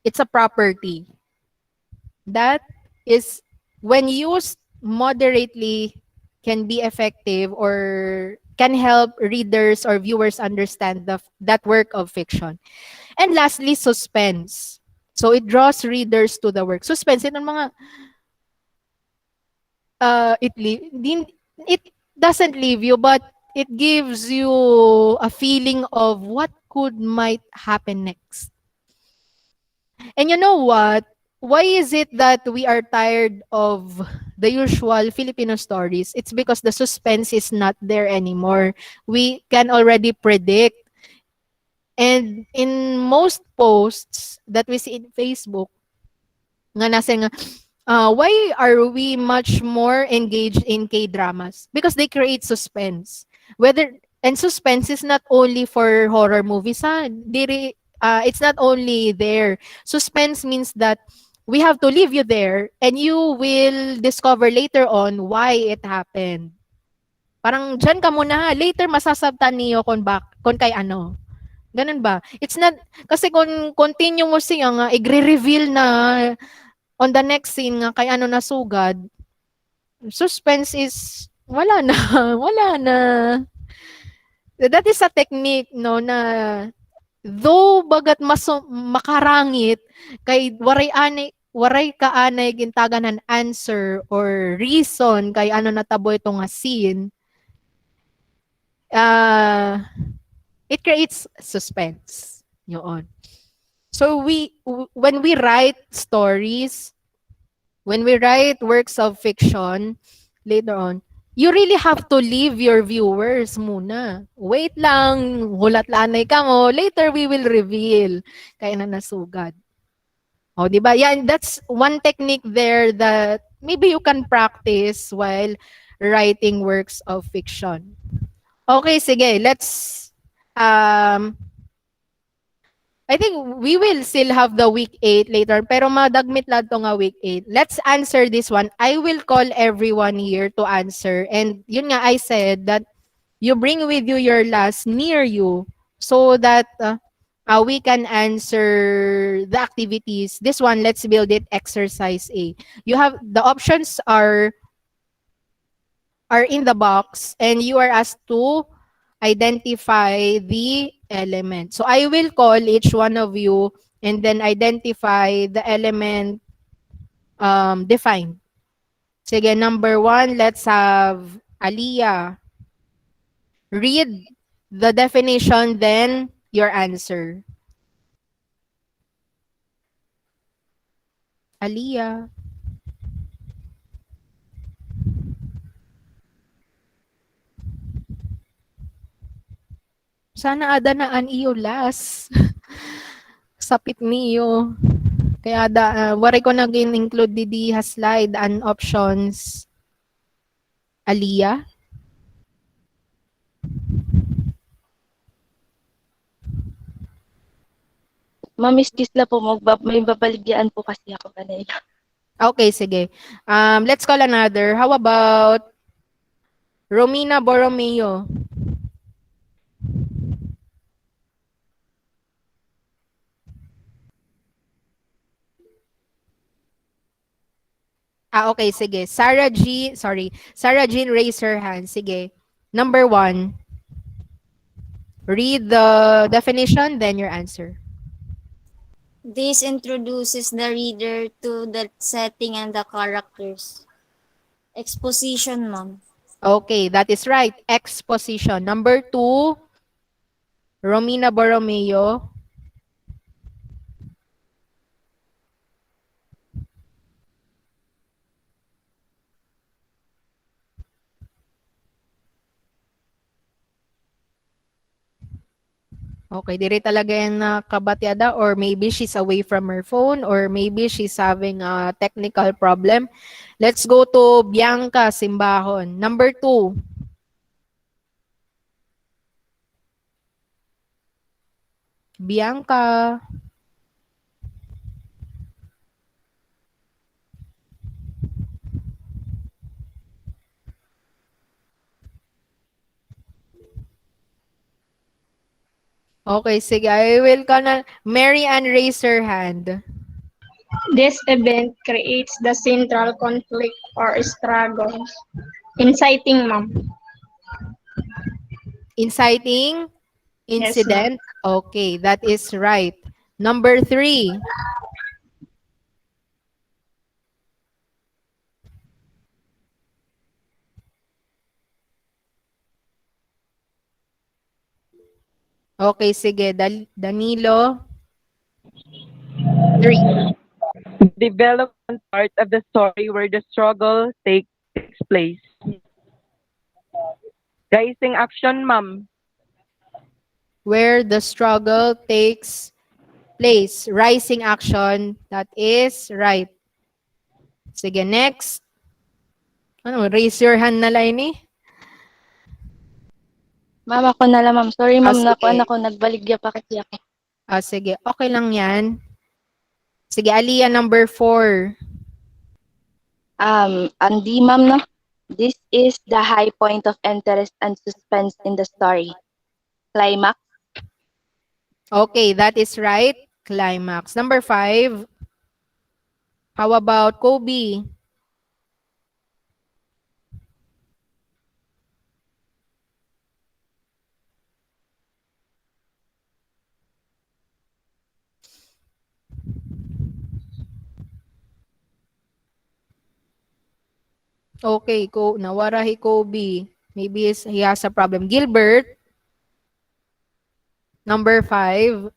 it's a property that is, when used moderately, can be effective or can help readers or viewers understand that work of fiction. And lastly, suspense. So it draws readers to the work. Suspense, ito mga, it doesn't leave you, but it gives you a feeling of what might happen next. And you know what? Why is it that we are tired of the usual Filipino stories? It's because the suspense is not there anymore. We can already predict. And in most posts that we see in Facebook, nga nasa nga, why are we much more engaged in K-dramas? Because they create suspense. And suspense is not only for horror movies, ha? It's not only there. Suspense means that we have to leave you there and you will discover later on why it happened. Parang dyan ka muna ha. Later masasabtan niyo kung kay ano. Ganun ba? It's not, kasi kung continue mo siya nga, i-reveal na on the next scene nga kay ano nasugad, suspense is, wala na. Wala na. That is a technique, no, na though bagat makarangit kay waray kaanay gintaganan answer or reason kay ano natabo ito nga scene, it creates suspense. Yun. So when we write stories, when we write works of fiction later on, you really have to leave your viewers muna. Wait lang, hulat-lanay ka mo. Later, we will reveal. Kaya na nasugad. O, di ba? Yeah, that's one technique there that maybe you can practice while writing works of fiction. Okay, sige. Let's I think we will still have the week 8 later, pero madagmit lang to nga week 8. Let's answer this one. I will call everyone here to answer. And yun nga, I said that you bring with you your last near you so that we can answer the activities. This one, let's build it exercise A. You have the options are in the box and you are asked to identify the element. So I will call each one of you and then identify the element defined. Sige, number 1, let's have Aliyah. Read the definition, then your answer. Aliyah. Sana ada na an iyo last. Sapit niyo. Kaya waray ko nag-include di slide and options. Aliyah. Mamiss Kisla po, may babaligyan po kasi ako kanina. Okay, sige. Let's call another. How about Romina Borromeo? Okay, sige. Sarah Jean raise her hand. Sige. Number 1, read the definition, then your answer. This introduces the reader to the setting and the characters. Exposition, ma'am. Okay, that is right. Exposition. Number 2, Romina Borromeo. Okay, diri talaga yan kabatyada or maybe she's away from her phone or maybe she's having a technical problem. Let's go to Bianca Simbahon. Number 2. Bianca. Okay, sige. I will call na. Mary Ann raise her hand. This event creates the central conflict or struggle. Inciting, ma'am. Inciting Yes, ma'am. incident. Okay, that is right. Number 3. Okay, sige. Danilo. 3. Development part of the story where the struggle takes place. Rising action, ma'am. Where the struggle takes place. Rising action. That is right. Sige, next. Ano, raise your hand na lang eh. Ma'am, ako na lang, ma'am. Sorry, ma'am, sige. nagbaligya pa kasi ako. Sige. Okay lang yan. Sige, Aliyah, number 4. Andi, ma'am, no? This is the high point of interest and suspense in the story. Climax. Okay, that is right. Climax. Number 5. How about Kobe? Okay, nawara hi Kobe. Maybe he has a problem. Gilbert, number 5.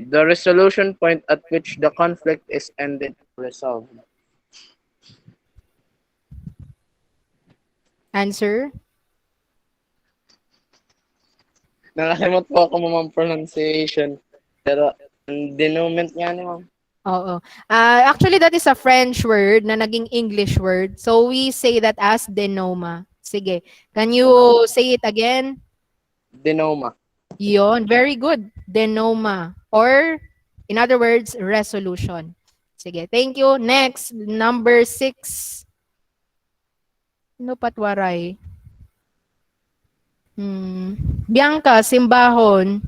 The resolution point at which the conflict is ended or resolved. Answer? Nakalimot po ako ma'am pronunciation. Pero ang denouement nga ni ma'am. Oo. Actually, that is a French word na naging English word. So, we say that as denoma. Sige. Can you say it again? Denoma. Yon, very good. Denoma. Or, in other words, resolution. Sige, thank you. Next, number 6. Ano patwaray? Bianca, simbahon.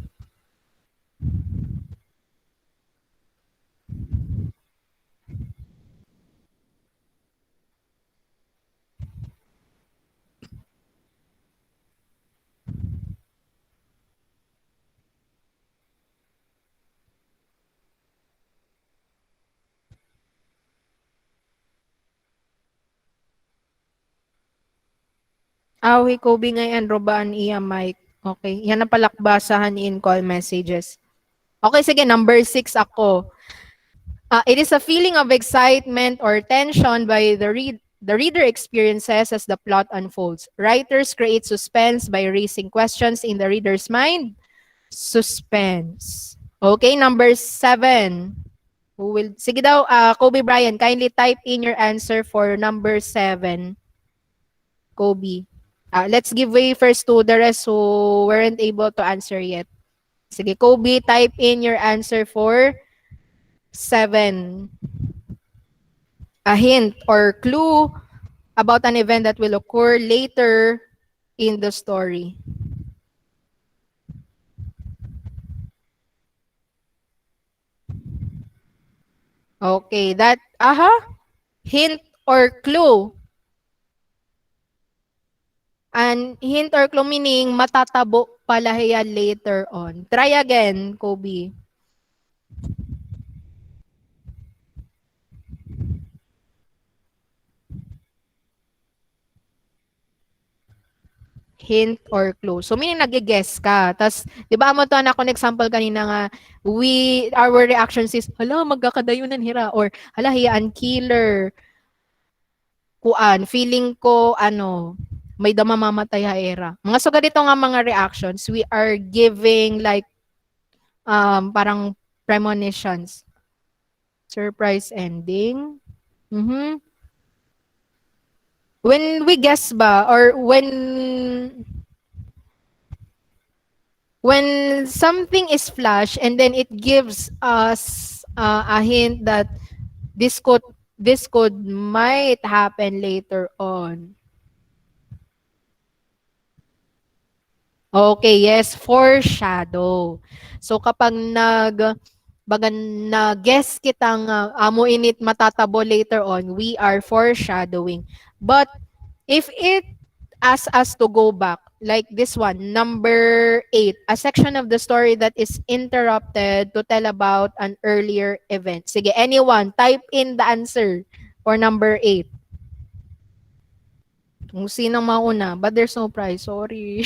Awi ko bingayan robaan iya mic. Okay, yan ang palakbasahan in call messages. Okay, sige, number 6 ako. It is a feeling of excitement or tension by the reader experiences as the plot unfolds. Writers create suspense by raising questions in the reader's mind. Suspense. Okay, number 7. Who will, sige daw, Kobe Bryan, kindly type in your answer for number 7. Kobe. Let's give way first to the rest who weren't able to answer yet. Sige, Kobe, type in your answer for 7. A hint or clue about an event that will occur later in the story. Okay, that, hint or clue. And hint or clue meaning matatabo pala yan later on. Try again, Kobe. Hint or clue. So, meaning nag-guess ka. Tapos, di ba mo to anak ko example kanina nga, our reactions is, hala, magkakadayunan hira. Or, hala, hiyaan killer. Kuan, feeling ko, may dama mamatay haera. Mga so ganito nga mga reactions, we are giving like, parang premonitions. Surprise ending. When we guess ba, or when something is flash and then it gives us a hint that this could might happen later on. Okay, yes, foreshadow. So kapag na-guess kitang amo init matatabo later on, we are foreshadowing. But if it asks us to go back, like this one, number 8, a section of the story that is interrupted to tell about an earlier event. Sige, anyone, type in the answer for number 8. Kung sinong mauna, but there's no prize, sorry.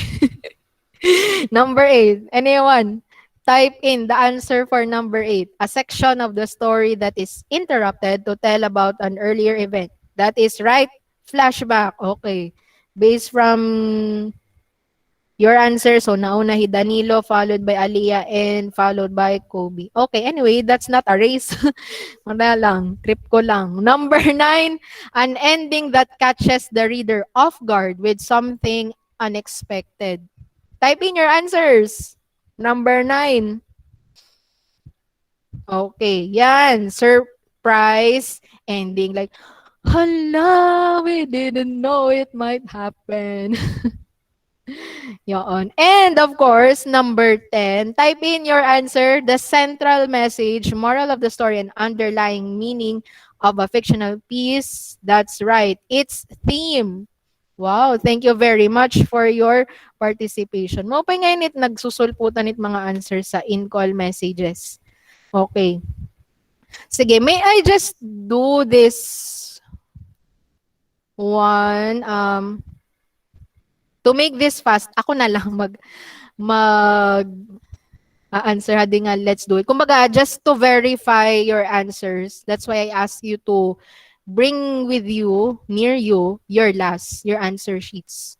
Number 8, anyone, type in the answer for number 8, a section of the story that is interrupted to tell about an earlier event. That is right, flashback. Okay. Based from your answer, so nauna si Danilo, followed by Aliyah, and followed by Kobe. Okay, anyway, that's not a race. Wala lang, trip ko lang. Number 9, an ending that catches the reader off guard with something unexpected. Type in your answers. Number 9. Okay, yan. Surprise ending. Like, hala, we didn't know it might happen. Yon. And of course, number 10, type in your answer, the central message, moral of the story, and underlying meaning of a fictional piece. That's right. It's theme. Wow, thank you very much for your participation. Mo pa ngayon nagsusulputan it mga answers sa in-call messages. Okay. Sige, may I just do this one to make this fast? Ako na lang mag answer hadi nga, let's do it. Kumbaga, just to verify your answers. That's why I ask you to bring with you, near you, your answer sheets.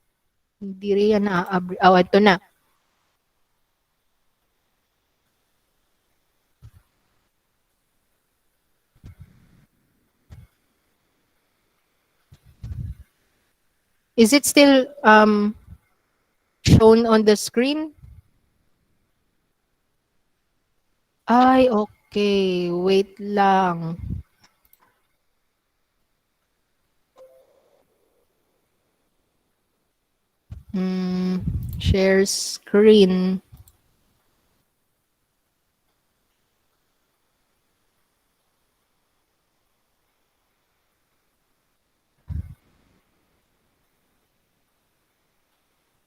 Hindi rin yan ito na. Is it still shown on the screen? Ay, okay. Wait lang. Hmm, share screen.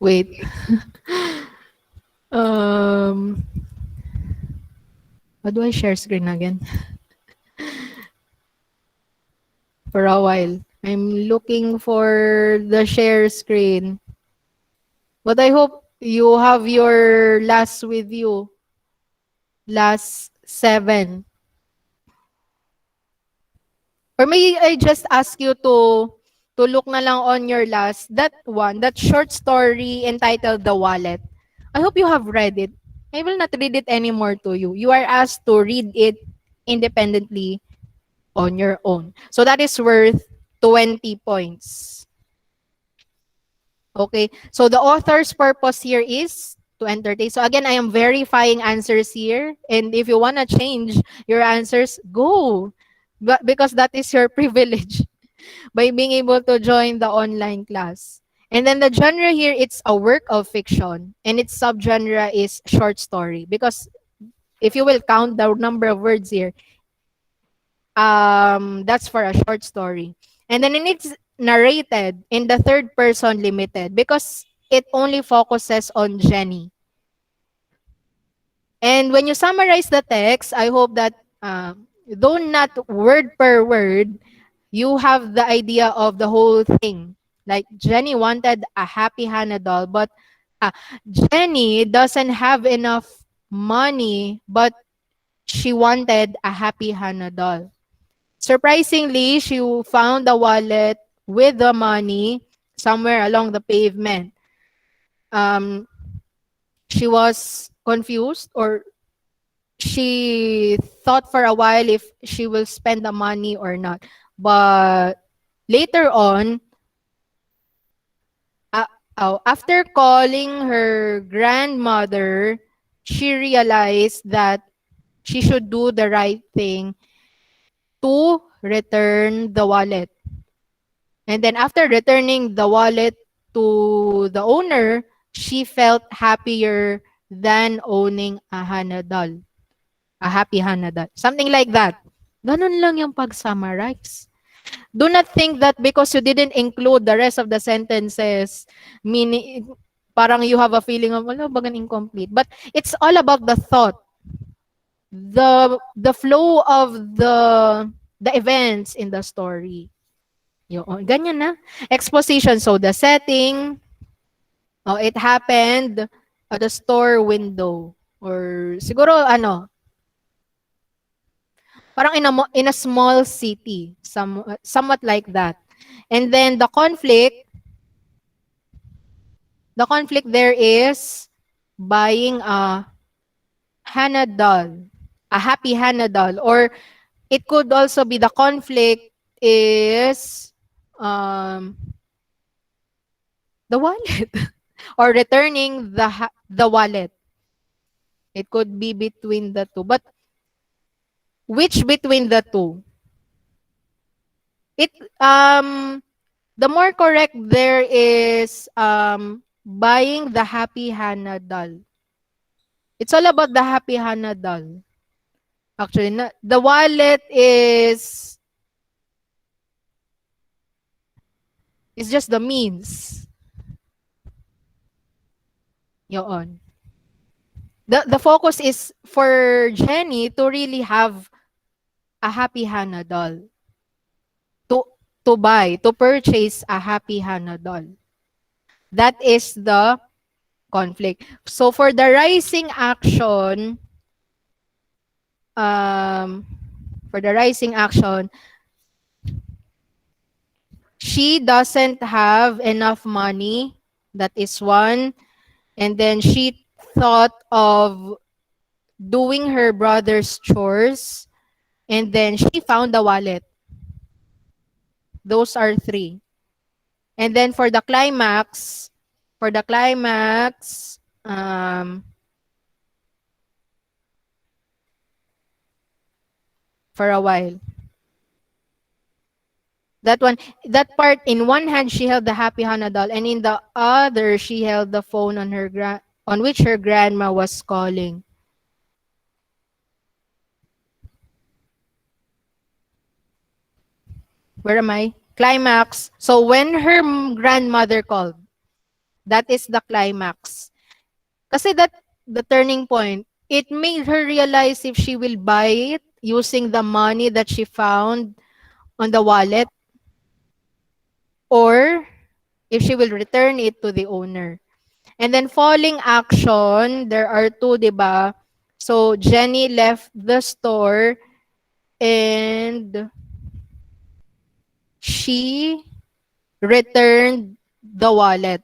Wait. um, how do I share screen again? For a while. I'm looking for the share screen. But I hope you have your last with you. Last 7. Or may I just ask you to look na lang on your last, that one, that short story entitled The Wallet. I hope you have read it. I will not read it anymore to you. You are asked to read it independently on your own. So that is worth 20 points. Okay. So the author's purpose here is to entertain. So again, I am verifying answers here. And if you want to change your answers, go. But because that is your privilege by being able to join the online class. And then the genre here, it's a work of fiction. And its subgenre is short story. Because if you will count the number of words here, that's for a short story. And then it's narrated in the third person limited because it only focuses on Jenny. And when you summarize the text, I hope that though not word per word, you have the idea of the whole thing. Like Jenny wanted a happy Hannah doll, but uh, Jenny doesn't have enough money, but she wanted a happy Hannah doll. Surprisingly, she found the wallet with the money somewhere along the pavement. Um, she was confused, or she thought for a while if she will spend the money or not. But later on, uh, after calling her grandmother, she realized that she should do the right thing to return the wallet. And then after returning the wallet to the owner, she felt happier than owning a Hanadal. A happy Hanadal. Something like that. Ganun lang yung pag-summarize. Do not think that because you didn't include the rest of the sentences, meaning, parang you have a feeling of, wala, bagan incomplete. But it's all about the thought. The flow of the events in the story. Yun, ganyan na. Exposition. So, the setting, it happened at the store window. Or siguro, parang in a small city. Somewhat like that. And then the conflict there is buying a Hana doll. A happy Hana doll. Or it could also be the conflict is um, the wallet. Or returning the wallet. It could be between the two. But which between the two? It the more correct there is buying the happy Hana doll. It's all about the happy Hana doll. Actually, the wallet is just the means. Yun. The focus is for Jenny to really have a happy Hana doll. To to purchase a happy Hana doll. That is the conflict. So for the rising action, um, she doesn't have enough money. That is one. And then she thought of doing her brother's chores. And then she found the wallet. Those are 3. And then for the climax, For the climax, for a while. That one, that part, in one hand she held the happy Hana doll, and in the other she held the phone on on which her grandma was calling. Where am I? Climax. So when her grandmother called, that is the climax. Kasi that the turning point. It made her realize if she will buy it using the money that she found on the wallet, or if she will return it to the owner. And then falling action, there are two, di ba? So Jenny left the store and she returned the wallet.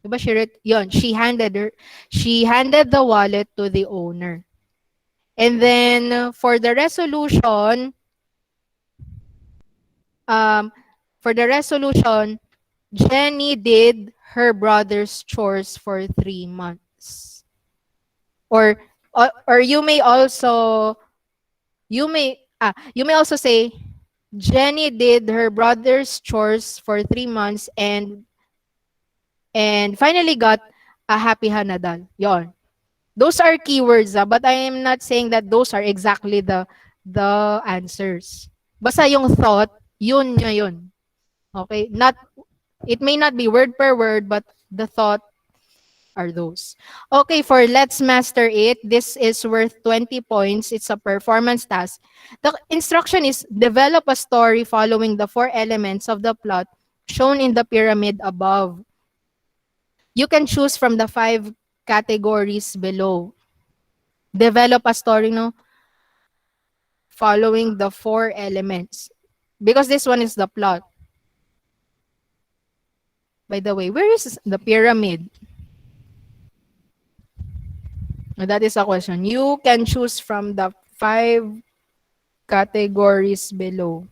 Diba yun, she handed the wallet to the owner. And then for the resolution, um, for the resolution, Jenny did her brother's chores for 3 months. Or you may also you may also say Jenny did her brother's chores for 3 months and finally got a happy Hanadal. Yon. Those are keywords, but I am not saying that those are exactly the answers. Basta yung thought, yun na yun. Okay? It may not be word per word, but the thought are those. Okay, for Let's Master It, this is worth 20 points. It's a performance task. The instruction is develop a story following the 4 elements of the plot shown in the pyramid above. You can choose from the 5 categories below. Develop a story, no? Following the 4 elements. Because this one is the plot. By the way, where is the pyramid? That is a question. You can choose from the 5 categories below.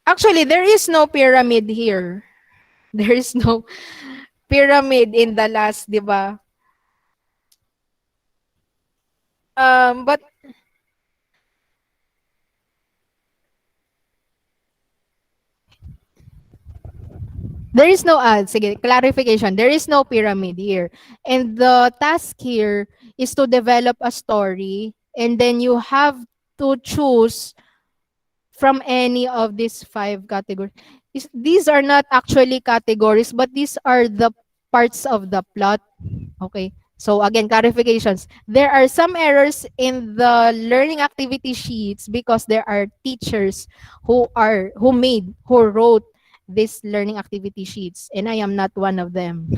Actually, there is no pyramid here. There is no pyramid in the last, di ba? But there is no, sige, clarification. There is no pyramid here. And the task here is to develop a story, and then you have to choose from any of these 5 categories. These are not actually categories, but these are the parts of the plot. Okay. So again, clarifications. There are some errors in the learning activity sheets because there are teachers who wrote these learning activity sheets, and I am not one of them.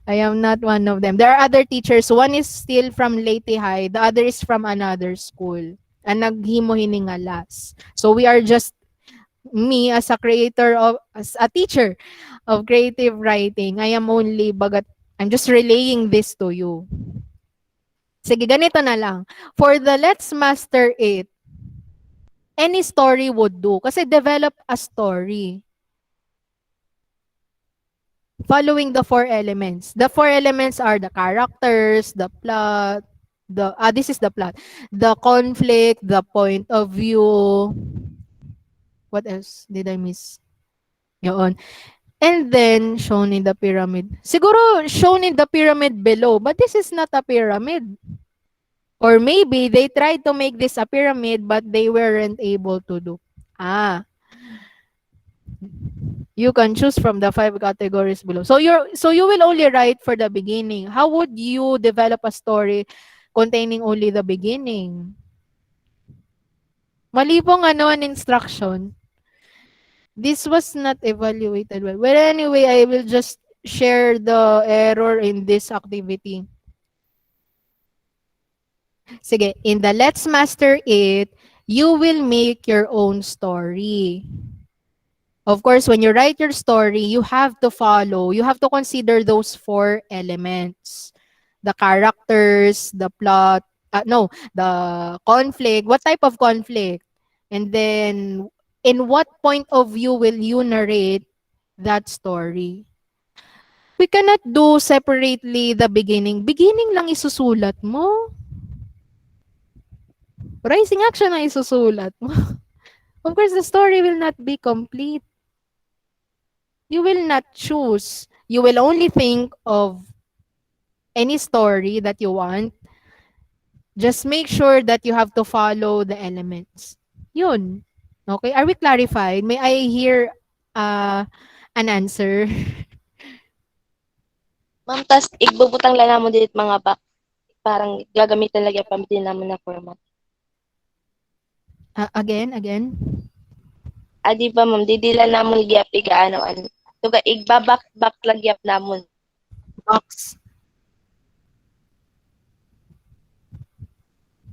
I am not one of them. There are other teachers. One is still from Leyte High. The other is from another school. And naghimo hiningalas. So we are just me as as a teacher of creative writing. I am only I'm just relaying this to you. Sige, ganito na lang. For the Let's Master It, any story would do. Kasi develop a story. Following the 4 elements. The 4 elements are the characters, the plot, this is the plot. The conflict, the point of view. What else did I miss? Yun. And then, shown in the pyramid. Siguro, shown in the pyramid below, but this is not a pyramid. Or maybe, they tried to make this a pyramid, but they weren't able to do. You can choose from the 5 categories below. So you will only write for the beginning. How would you develop a story containing only the beginning? Mali pong an instruction. This was not evaluated well. Well, anyway, I will just share the error in this activity. Sige, in the Let's Master It, you will make your own story. Of course, when you write your story, you have to consider those 4 elements. The characters, the plot, the conflict. What type of conflict? And then, in what point of view will you narrate that story. We cannot do separately the beginning. Beginning lang isusulat mo. Rising action na isusulat mo. Of course, the story will not be complete. You will not choose. You will only think of any story that you want. Just make sure that you have to follow the elements. Yun. Okay, are we clarified? May I hear an answer? Ma'am, tas igbubutang lang namon dito mga box. Parang gagamitan lagi pa din naman na format. Again? Di ba ma'am, didila namon gyap igaano ano. Tuga igbabak lang gyap namon. Box.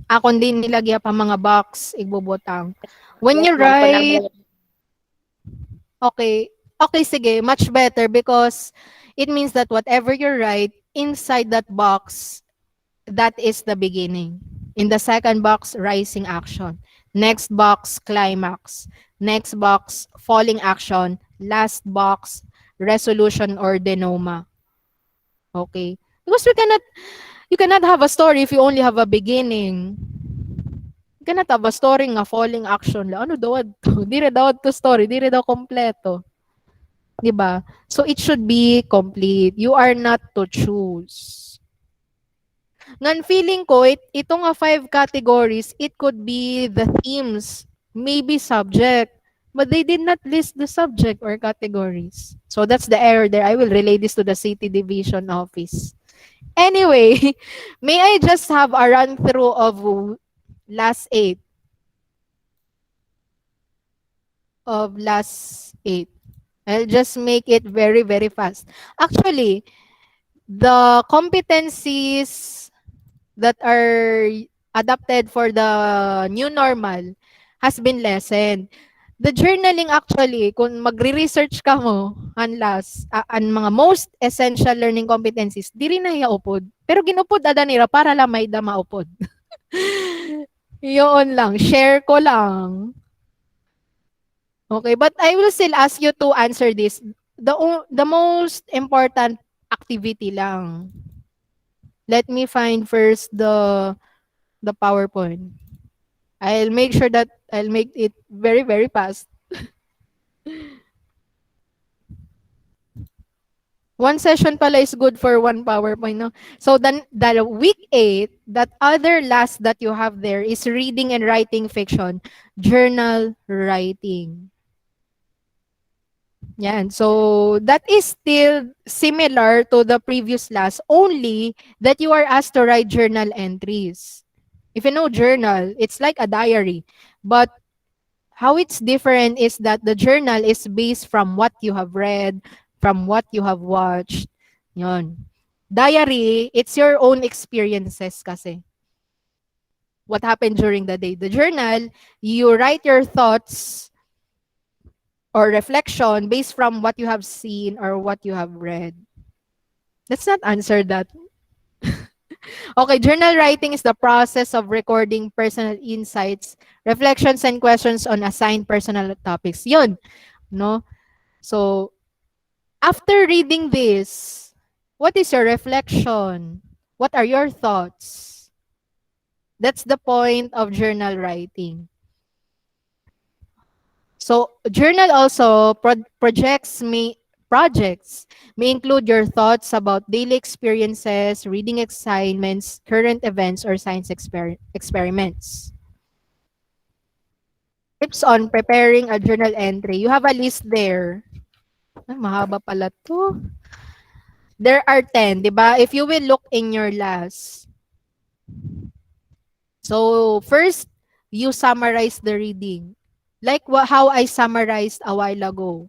Akon din nilagya pa mga box, igbubutang. When Yes, you ma'am, write, panamo. okay, okay, sige, much better because it means that whatever you write inside that box, that is the beginning. In the second box, rising action. Next box, climax. Next box, falling action. Last box, resolution or denouement. Okay? Because you cannot have a story if you only have a beginning. You cannot have a story nga falling action lang. Ano daw to? Dire daw to story, dire daw kompleto. 'Di ba? So it should be complete. You are not to choose. Ngan feeling ko, ito nga 5 categories, it could be the themes, maybe subject, but they did not list the subject or categories. So that's the error there. I will relay this to the city division office. Anyway, may I just have a run through of last 8? Of last 8. I'll just make it very, very fast. Actually, the competencies that are adapted for the new normal has been lessened. The journaling actually, kung magre-research ka mo, ang mga most essential learning competencies, diri na iaupod. Pero ginupod ada nila para lang may da maupod. Yun lang, share ko lang. Okay, but I will still ask you to answer this. The most important activity lang. Let me find first the PowerPoint. I'll make sure that I'll make it very, very fast. One session pala is good for one PowerPoint, no? So the week 8, that other last that you have there is reading and writing fiction, journal writing. Yan. So that is still similar to the previous last, only that you are asked to write journal entries. If you know journal, it's like a diary. But how it's different is that the journal is based from what you have read, from what you have watched. Yon. Diary, it's your own experiences kasi. What happened during the day. The journal, you write your thoughts or reflection based from what you have seen or what you have read. Let's not answer that. Okay, journal writing is the process of recording personal insights, reflections, and questions on assigned personal topics. Yun, no? So, after reading this, what is your reflection? What are your thoughts? That's the point of journal writing. So, journal also projects may include your thoughts about daily experiences, reading assignments, current events, or science experiments. Tips on preparing a journal entry. You have a list there. Ay, mahaba pala to. There are 10, di ba? If you will look in your last. So, first, you summarize the reading. Like how I summarized a while ago,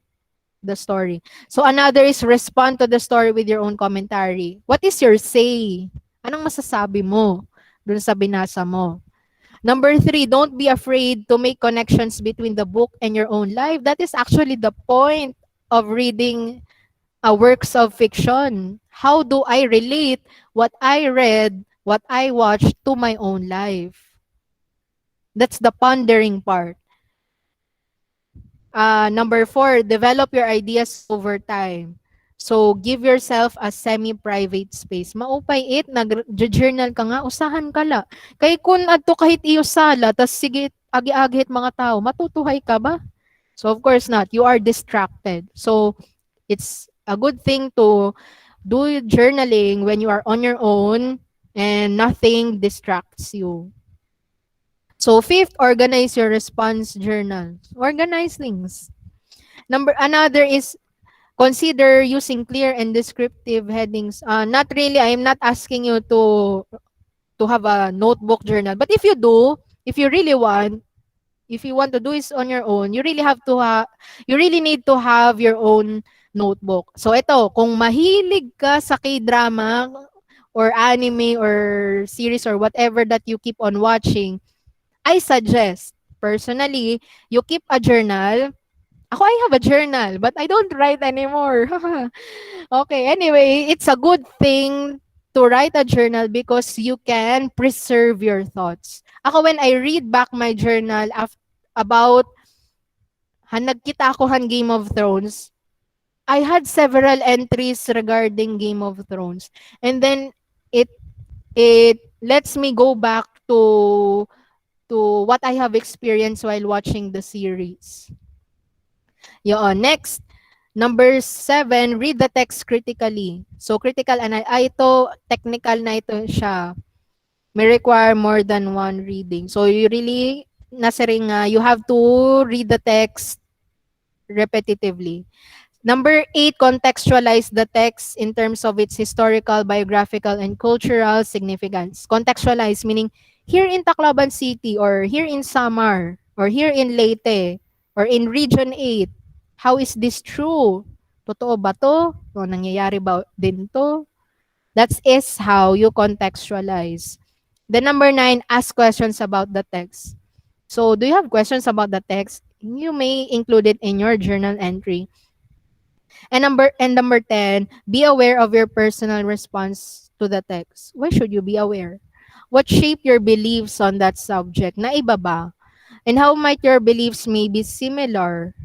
the story. So, another is respond to the story with your own commentary. What is your say? Anong masasabi mo dun sa binasa mo? Number 3, don't be afraid to make connections between the book and your own life. That is actually the point of reading works of fiction. How do I relate what I read, what I watched to my own life? That's the pondering part. Number 4, develop your ideas over time. So, give yourself a semi-private space. Maupay it, nag-journal ka nga, usahan ka la. Kay kun adto kahit iyo sala, tas sige, agi-agihit mga tao, matutuhay ka ba? So, of course not. You are distracted. So, it's a good thing to do journaling when you are on your own and nothing distracts you. So, fifth, organize your response journal. Organize things. Another is consider using clear and descriptive headings. Not really, I am not asking you to have a notebook journal. But if you do, if you really want, if you want to do this on your own, you really have to you really need to have your own notebook. So ito, kung mahilig ka sa K-drama or anime or series or whatever that you keep on watching, I suggest personally, you keep a journal. Ako, I have a journal, but I don't write anymore. Okay, anyway, it's a good thing to write a journal because you can preserve your thoughts. Ako, when I read back my journal about nagkita ako Game of Thrones, I had several entries regarding Game of Thrones. And then it it lets me go back to what I have experienced while watching the series. Yun. Next, number 7, read the text critically. So, critical, ito, technical na ito siya. May require more than one reading. So, you really, nasa ring, you have to read the text repetitively. Number 8, contextualize the text in terms of its historical, biographical, and cultural significance. Contextualize meaning here in Tacloban City or here in Samar or here in Leyte or in Region 8, how is this true? Totoo ba to? O nangyayari ba din to? That is how you contextualize. The number 9, ask questions about the text. So, do you have questions about the text? You may include it in your journal entry. And number 10, be aware of your personal response to the text. Why should you be aware? What shaped your beliefs on that subject? Naiba ba? And how might your beliefs may be similar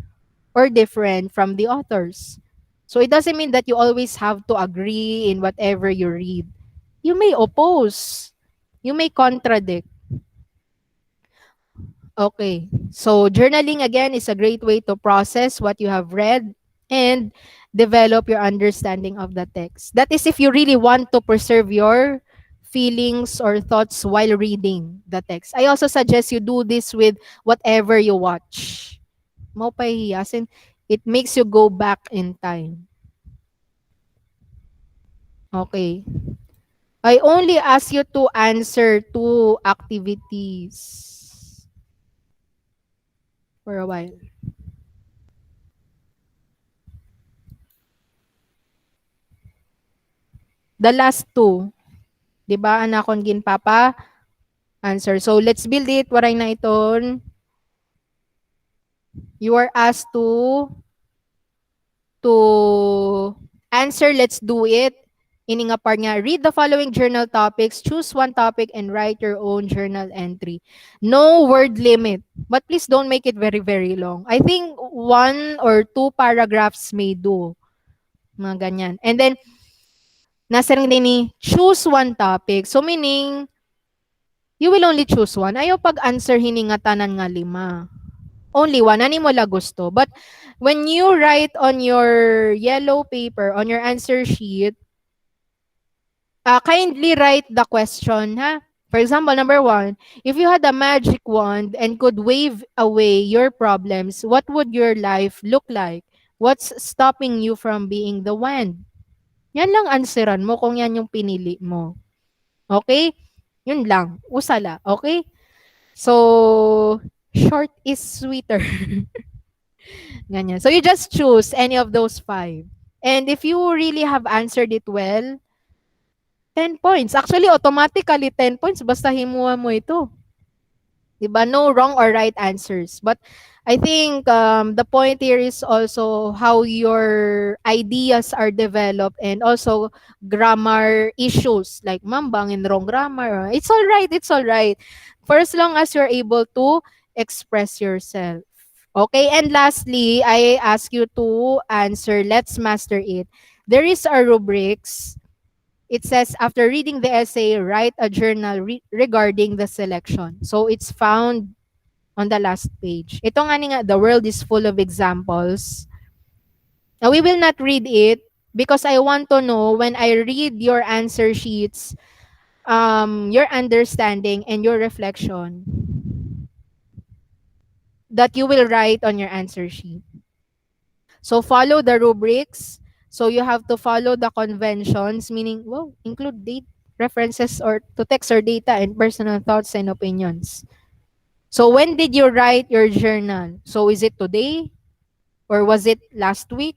or different from the authors? So it doesn't mean that you always have to agree in whatever you read. You may oppose. You may contradict. Okay. So journaling again is a great way to process what you have read and develop your understanding of the text. That is if you really want to preserve your feelings or thoughts while reading the text. I also suggest you do this with whatever you watch. Mapahiya, as in, it makes you go back in time. Okay. I only ask you to answer 2 activities for a while. The last 2, 'di ba, anakon ginpapa answer. So let's build it. Waray na iton. You are asked to answer. Let's do it. Ini nga part nga, read the following journal topics, choose one topic, and write your own journal entry. No word limit, but please don't make it very, very long. I think 1 or 2 paragraphs may do. Mga ganyan. And then, nasa rin din ni, choose one topic. So meaning, you will only choose one. Ayaw pag-answer hiningatanan nga 5. Only one. Ani mo la gusto. But when you write on your yellow paper, on your answer sheet, kindly write the question, ha? For example, number 1, if you had a magic wand and could wave away your problems, what would your life look like? What's stopping you from being the wand? Yan lang answeran mo kung yan yung pinili mo. Okay? Yun lang. Usala. Okay? So, short is sweeter. Ganyan. So, you just choose any of those 5. And if you really have answered it well, 10 points. Actually, automatically 10 points basta himuha mo ito. Diba? No wrong or right answers. But I think the point here is also how your ideas are developed and also grammar issues like mambang and wrong grammar. It's all right. It's all right. For as long as you're able to express yourself. Okay, and lastly, I ask you to answer, let's master it. There is a rubrics. It says, after reading the essay, write a journal regarding the selection. So it's found on the last page. Ito nga ni nga, the world is full of examples. Now, we will not read it because I want to know when I read your answer sheets, your understanding and your reflection that you will write on your answer sheet. So follow the rubrics. So you have to follow the conventions, meaning, well, include date references or to text or data and personal thoughts and opinions. So when did you write your journal? So is it today or was it last week?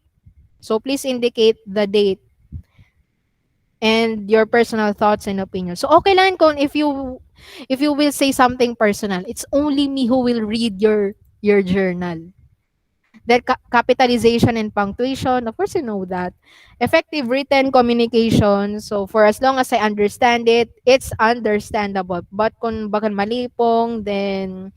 So please indicate the date and your personal thoughts and opinions. So okay lang kung if you will say something personal, it's only me who will read your journal. Then capitalization and punctuation, of course you know that. Effective written communication, so for as long as I understand it, it's understandable. But kung baka malipong, then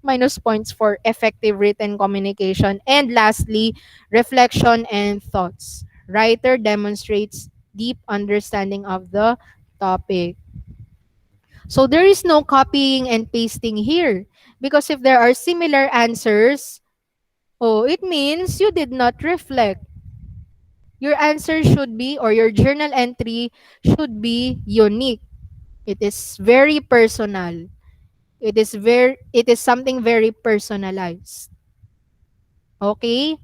minus points for effective written communication. And lastly, reflection and thoughts. Writer demonstrates deep understanding of the topic. So there is no copying and pasting here because if there are similar answers, oh, it means you did not reflect. Your answer should be, or your journal entry should be unique. It is very personal. It is something very personalized. Okay?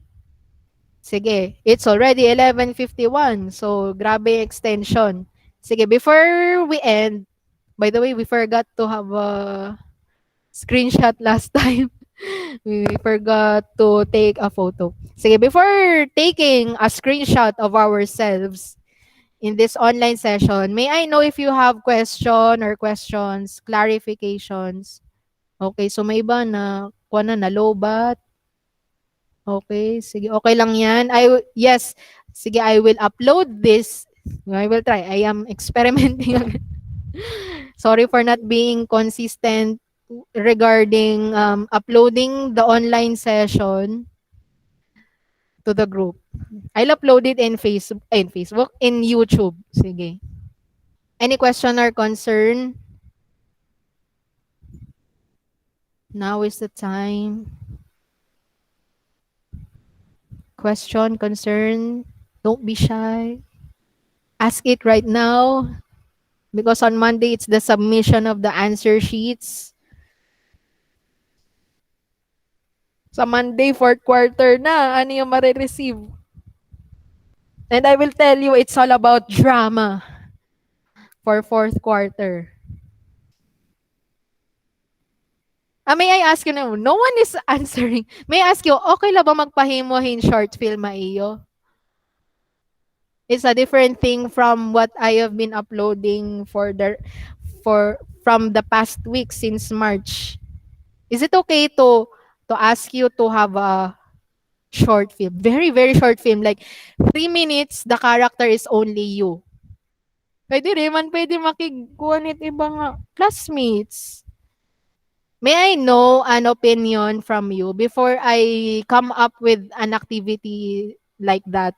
Sige, it's already 11:51. So, grabe yung extension. Sige, before we end, by the way, we forgot to have a screenshot last time. We forgot to take a photo. Sige, before taking a screenshot of ourselves in this online session, may I know if you have question or questions, clarifications? Okay, so may iba na kuha na lobat. Okay, sige. Okay lang yan. Yes, sige, I will upload this. I will try. I am experimenting. Sorry for not being consistent regarding uploading the online session to the group. I'll upload it in YouTube. Sige. Any question or concern? Now is the time. Question, concern, don't be shy. Ask it right now because on Monday it's the submission of the answer sheets. Sa Monday, fourth quarter na, ano yung marireceive? And I will tell you, it's all about drama for fourth quarter. May I ask you na, no one is answering. May I ask you, okay la ba magpahimo-hin short film maiyo? It's a different thing from what I have been uploading from the past week since March. Is it okay to ask you to have a short film? Very, very short film. Like 3 minutes, the character is only you. Pwede rin man, pwede makikuha nit iba nga classmates. May I know an opinion from you before I come up with an activity like that?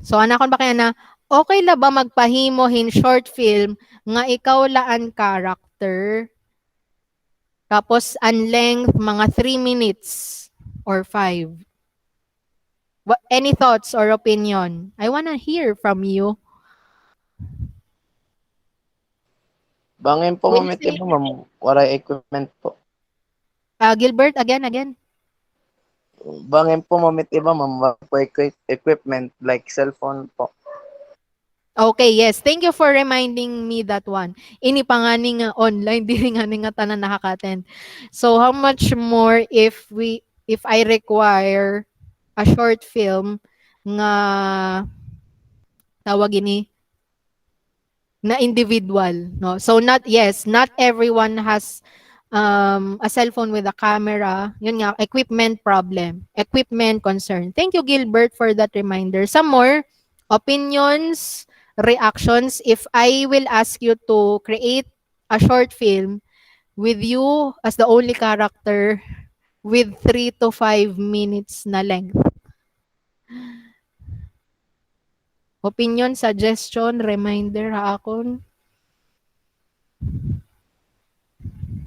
So, anakon ba kaya na, okay la ba magpahimo hin short film nga ikaw laan character? Tapos, ang length, mga 3 minutes or 5. Any thoughts or opinion? I wanna hear from you. Bangin po, Will ma'am, ito say, ba, ma'am? Waray equipment po. Gilbert, again. Bangin po, ma'am, ito ba, ma'am? Wala po equipment like cellphone po. Okay, yes. Thank you for reminding me that one. Ini pa nga ni nga online, di nga ni nga tanan nakaka-attend. So, how much more if I require a short film nga tawag ini na individual, no? So not everyone has a cell phone with a camera. Yun nga, equipment problem, equipment concern. Thank you, Gilbert, for that reminder. Some more opinions, reactions. If I will ask you to create a short film, with you as the only character with 3 to 5 minutes na length. Opinion, suggestion, reminder, haakon.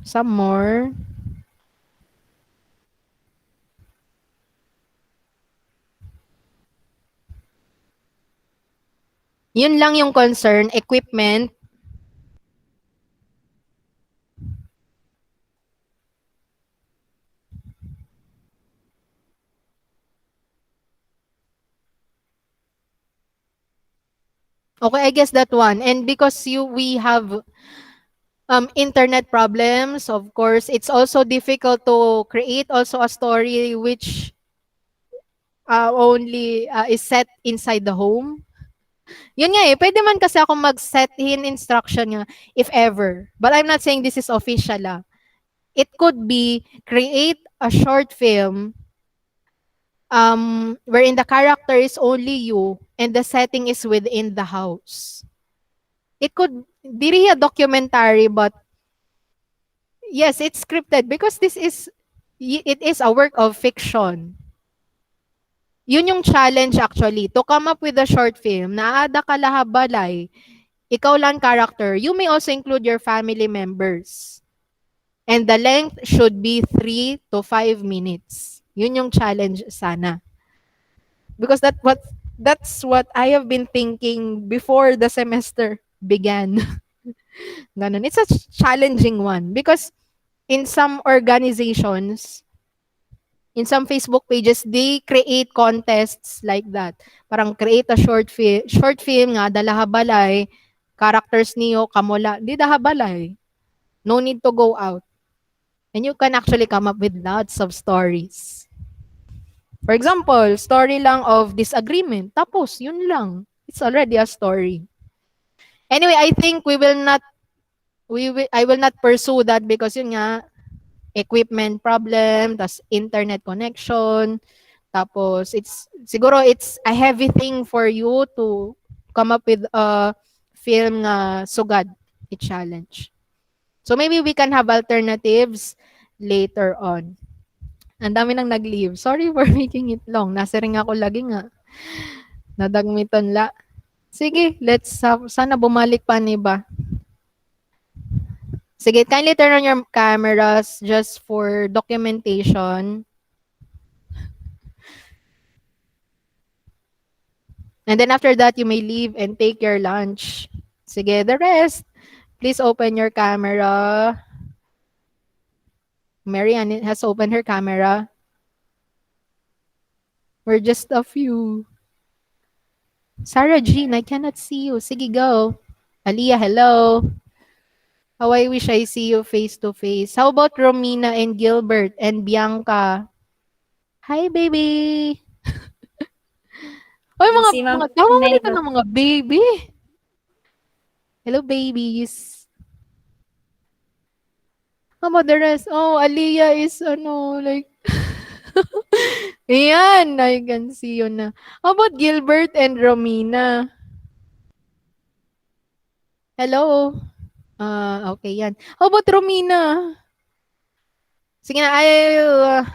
Some more. Yun lang yung concern, equipment. Okay, I guess that one. And because we have internet problems, of course, it's also difficult to create also a story which only is set inside the home. Yun nga eh, pwede man kasi ako mag-set in instruction nga if ever. But I'm not saying this is official ah. It could be create a short film wherein the character is only you and the setting is within the house. It could be a documentary, but yes, it's scripted because it is a work of fiction. Yun yung challenge actually, to come up with a short film na ada kalahabalay, ikaw lang character. You may also include your family members. And the length should be 3 to 5 minutes. Yun yung challenge sana. Because that's what I have been thinking before the semester began. Ganun. It's a challenging one because in some organizations, in some Facebook pages, they create contests like that. Parang create a short film nga, dalahabalay, characters niyo, kamula, di dahabalay. No need to go out. And you can actually come up with lots of stories. For example, story lang of disagreement. Tapos, yun lang. It's already a story. Anyway, I think I will not pursue that because yun nga, equipment problem, tas internet connection, tapos siguro it's a heavy thing for you to come up with a film na sugad, i-challenge. So maybe we can have alternatives later on. Ang dami nang nag-leave. Sorry for making it long. Nasa ring ako lagi nga. Nadagmiton la. Sige, let's sana bumalik pa ni ba. Sige, kindly turn on your cameras just for documentation. And then after that, you may leave and take your lunch. Sige, the rest, please open your camera. Marianne has opened her camera. We're just a few. Sarah Jean, I cannot see you. Sige, go. Aliyah, hello. How I wish I see you face to face. How about Romina and Gilbert and Bianca? Hi, baby. Oy, Si Ma'am mga tawag Nel dito ng mga baby. Hello, babies. How about the rest? Oh, Aliyah is like, ayan, I can see you na. How about Gilbert and Romina? Hello? Okay, yan. How about Romina? Sige na, I'll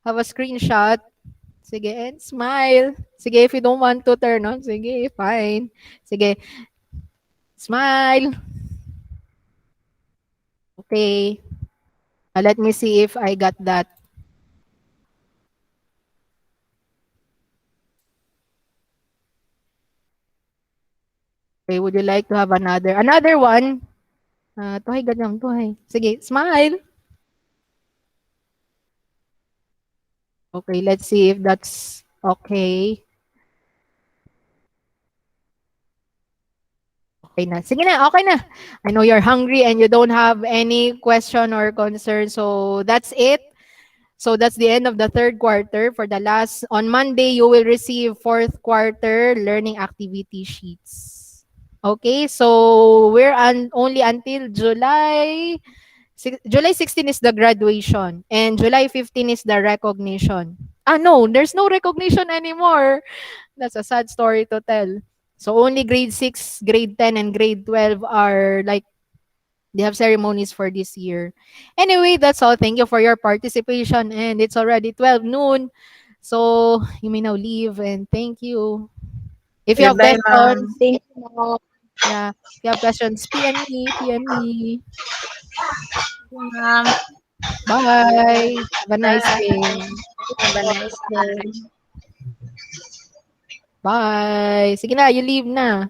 have a screenshot. Sige, and smile. Sige, if you don't want to turn on, sige, fine. Sige, smile. Okay. Let me see if I got that. Okay, would you like to have another one? Tuhay ganyan, tuhay. Sige, smile. Okay, let's see if that's okay. Okay na. Sige na, okay na. I know you're hungry and you don't have any question or concern. So that's it. So that's the end of the third quarter. For the last, on Monday, you will receive fourth quarter learning activity sheets. Okay, so we're only until July 16 is the graduation and July 15 is the recognition. No, there's no recognition anymore. That's a sad story to tell. So only grade 6, grade 10, and grade 12 are like They have ceremonies for this year. Anyway, that's all. Thank you for your participation. And it's already 12 noon. So you may now leave. And thank you. If you Good have day, ma'am. questions, Thank you, ma'am. yeah, if you have questions, PM me, PM me. Ma'am. Bye. Have a nice Bye. day. Have a nice day. Bye. Sige na, you leave na.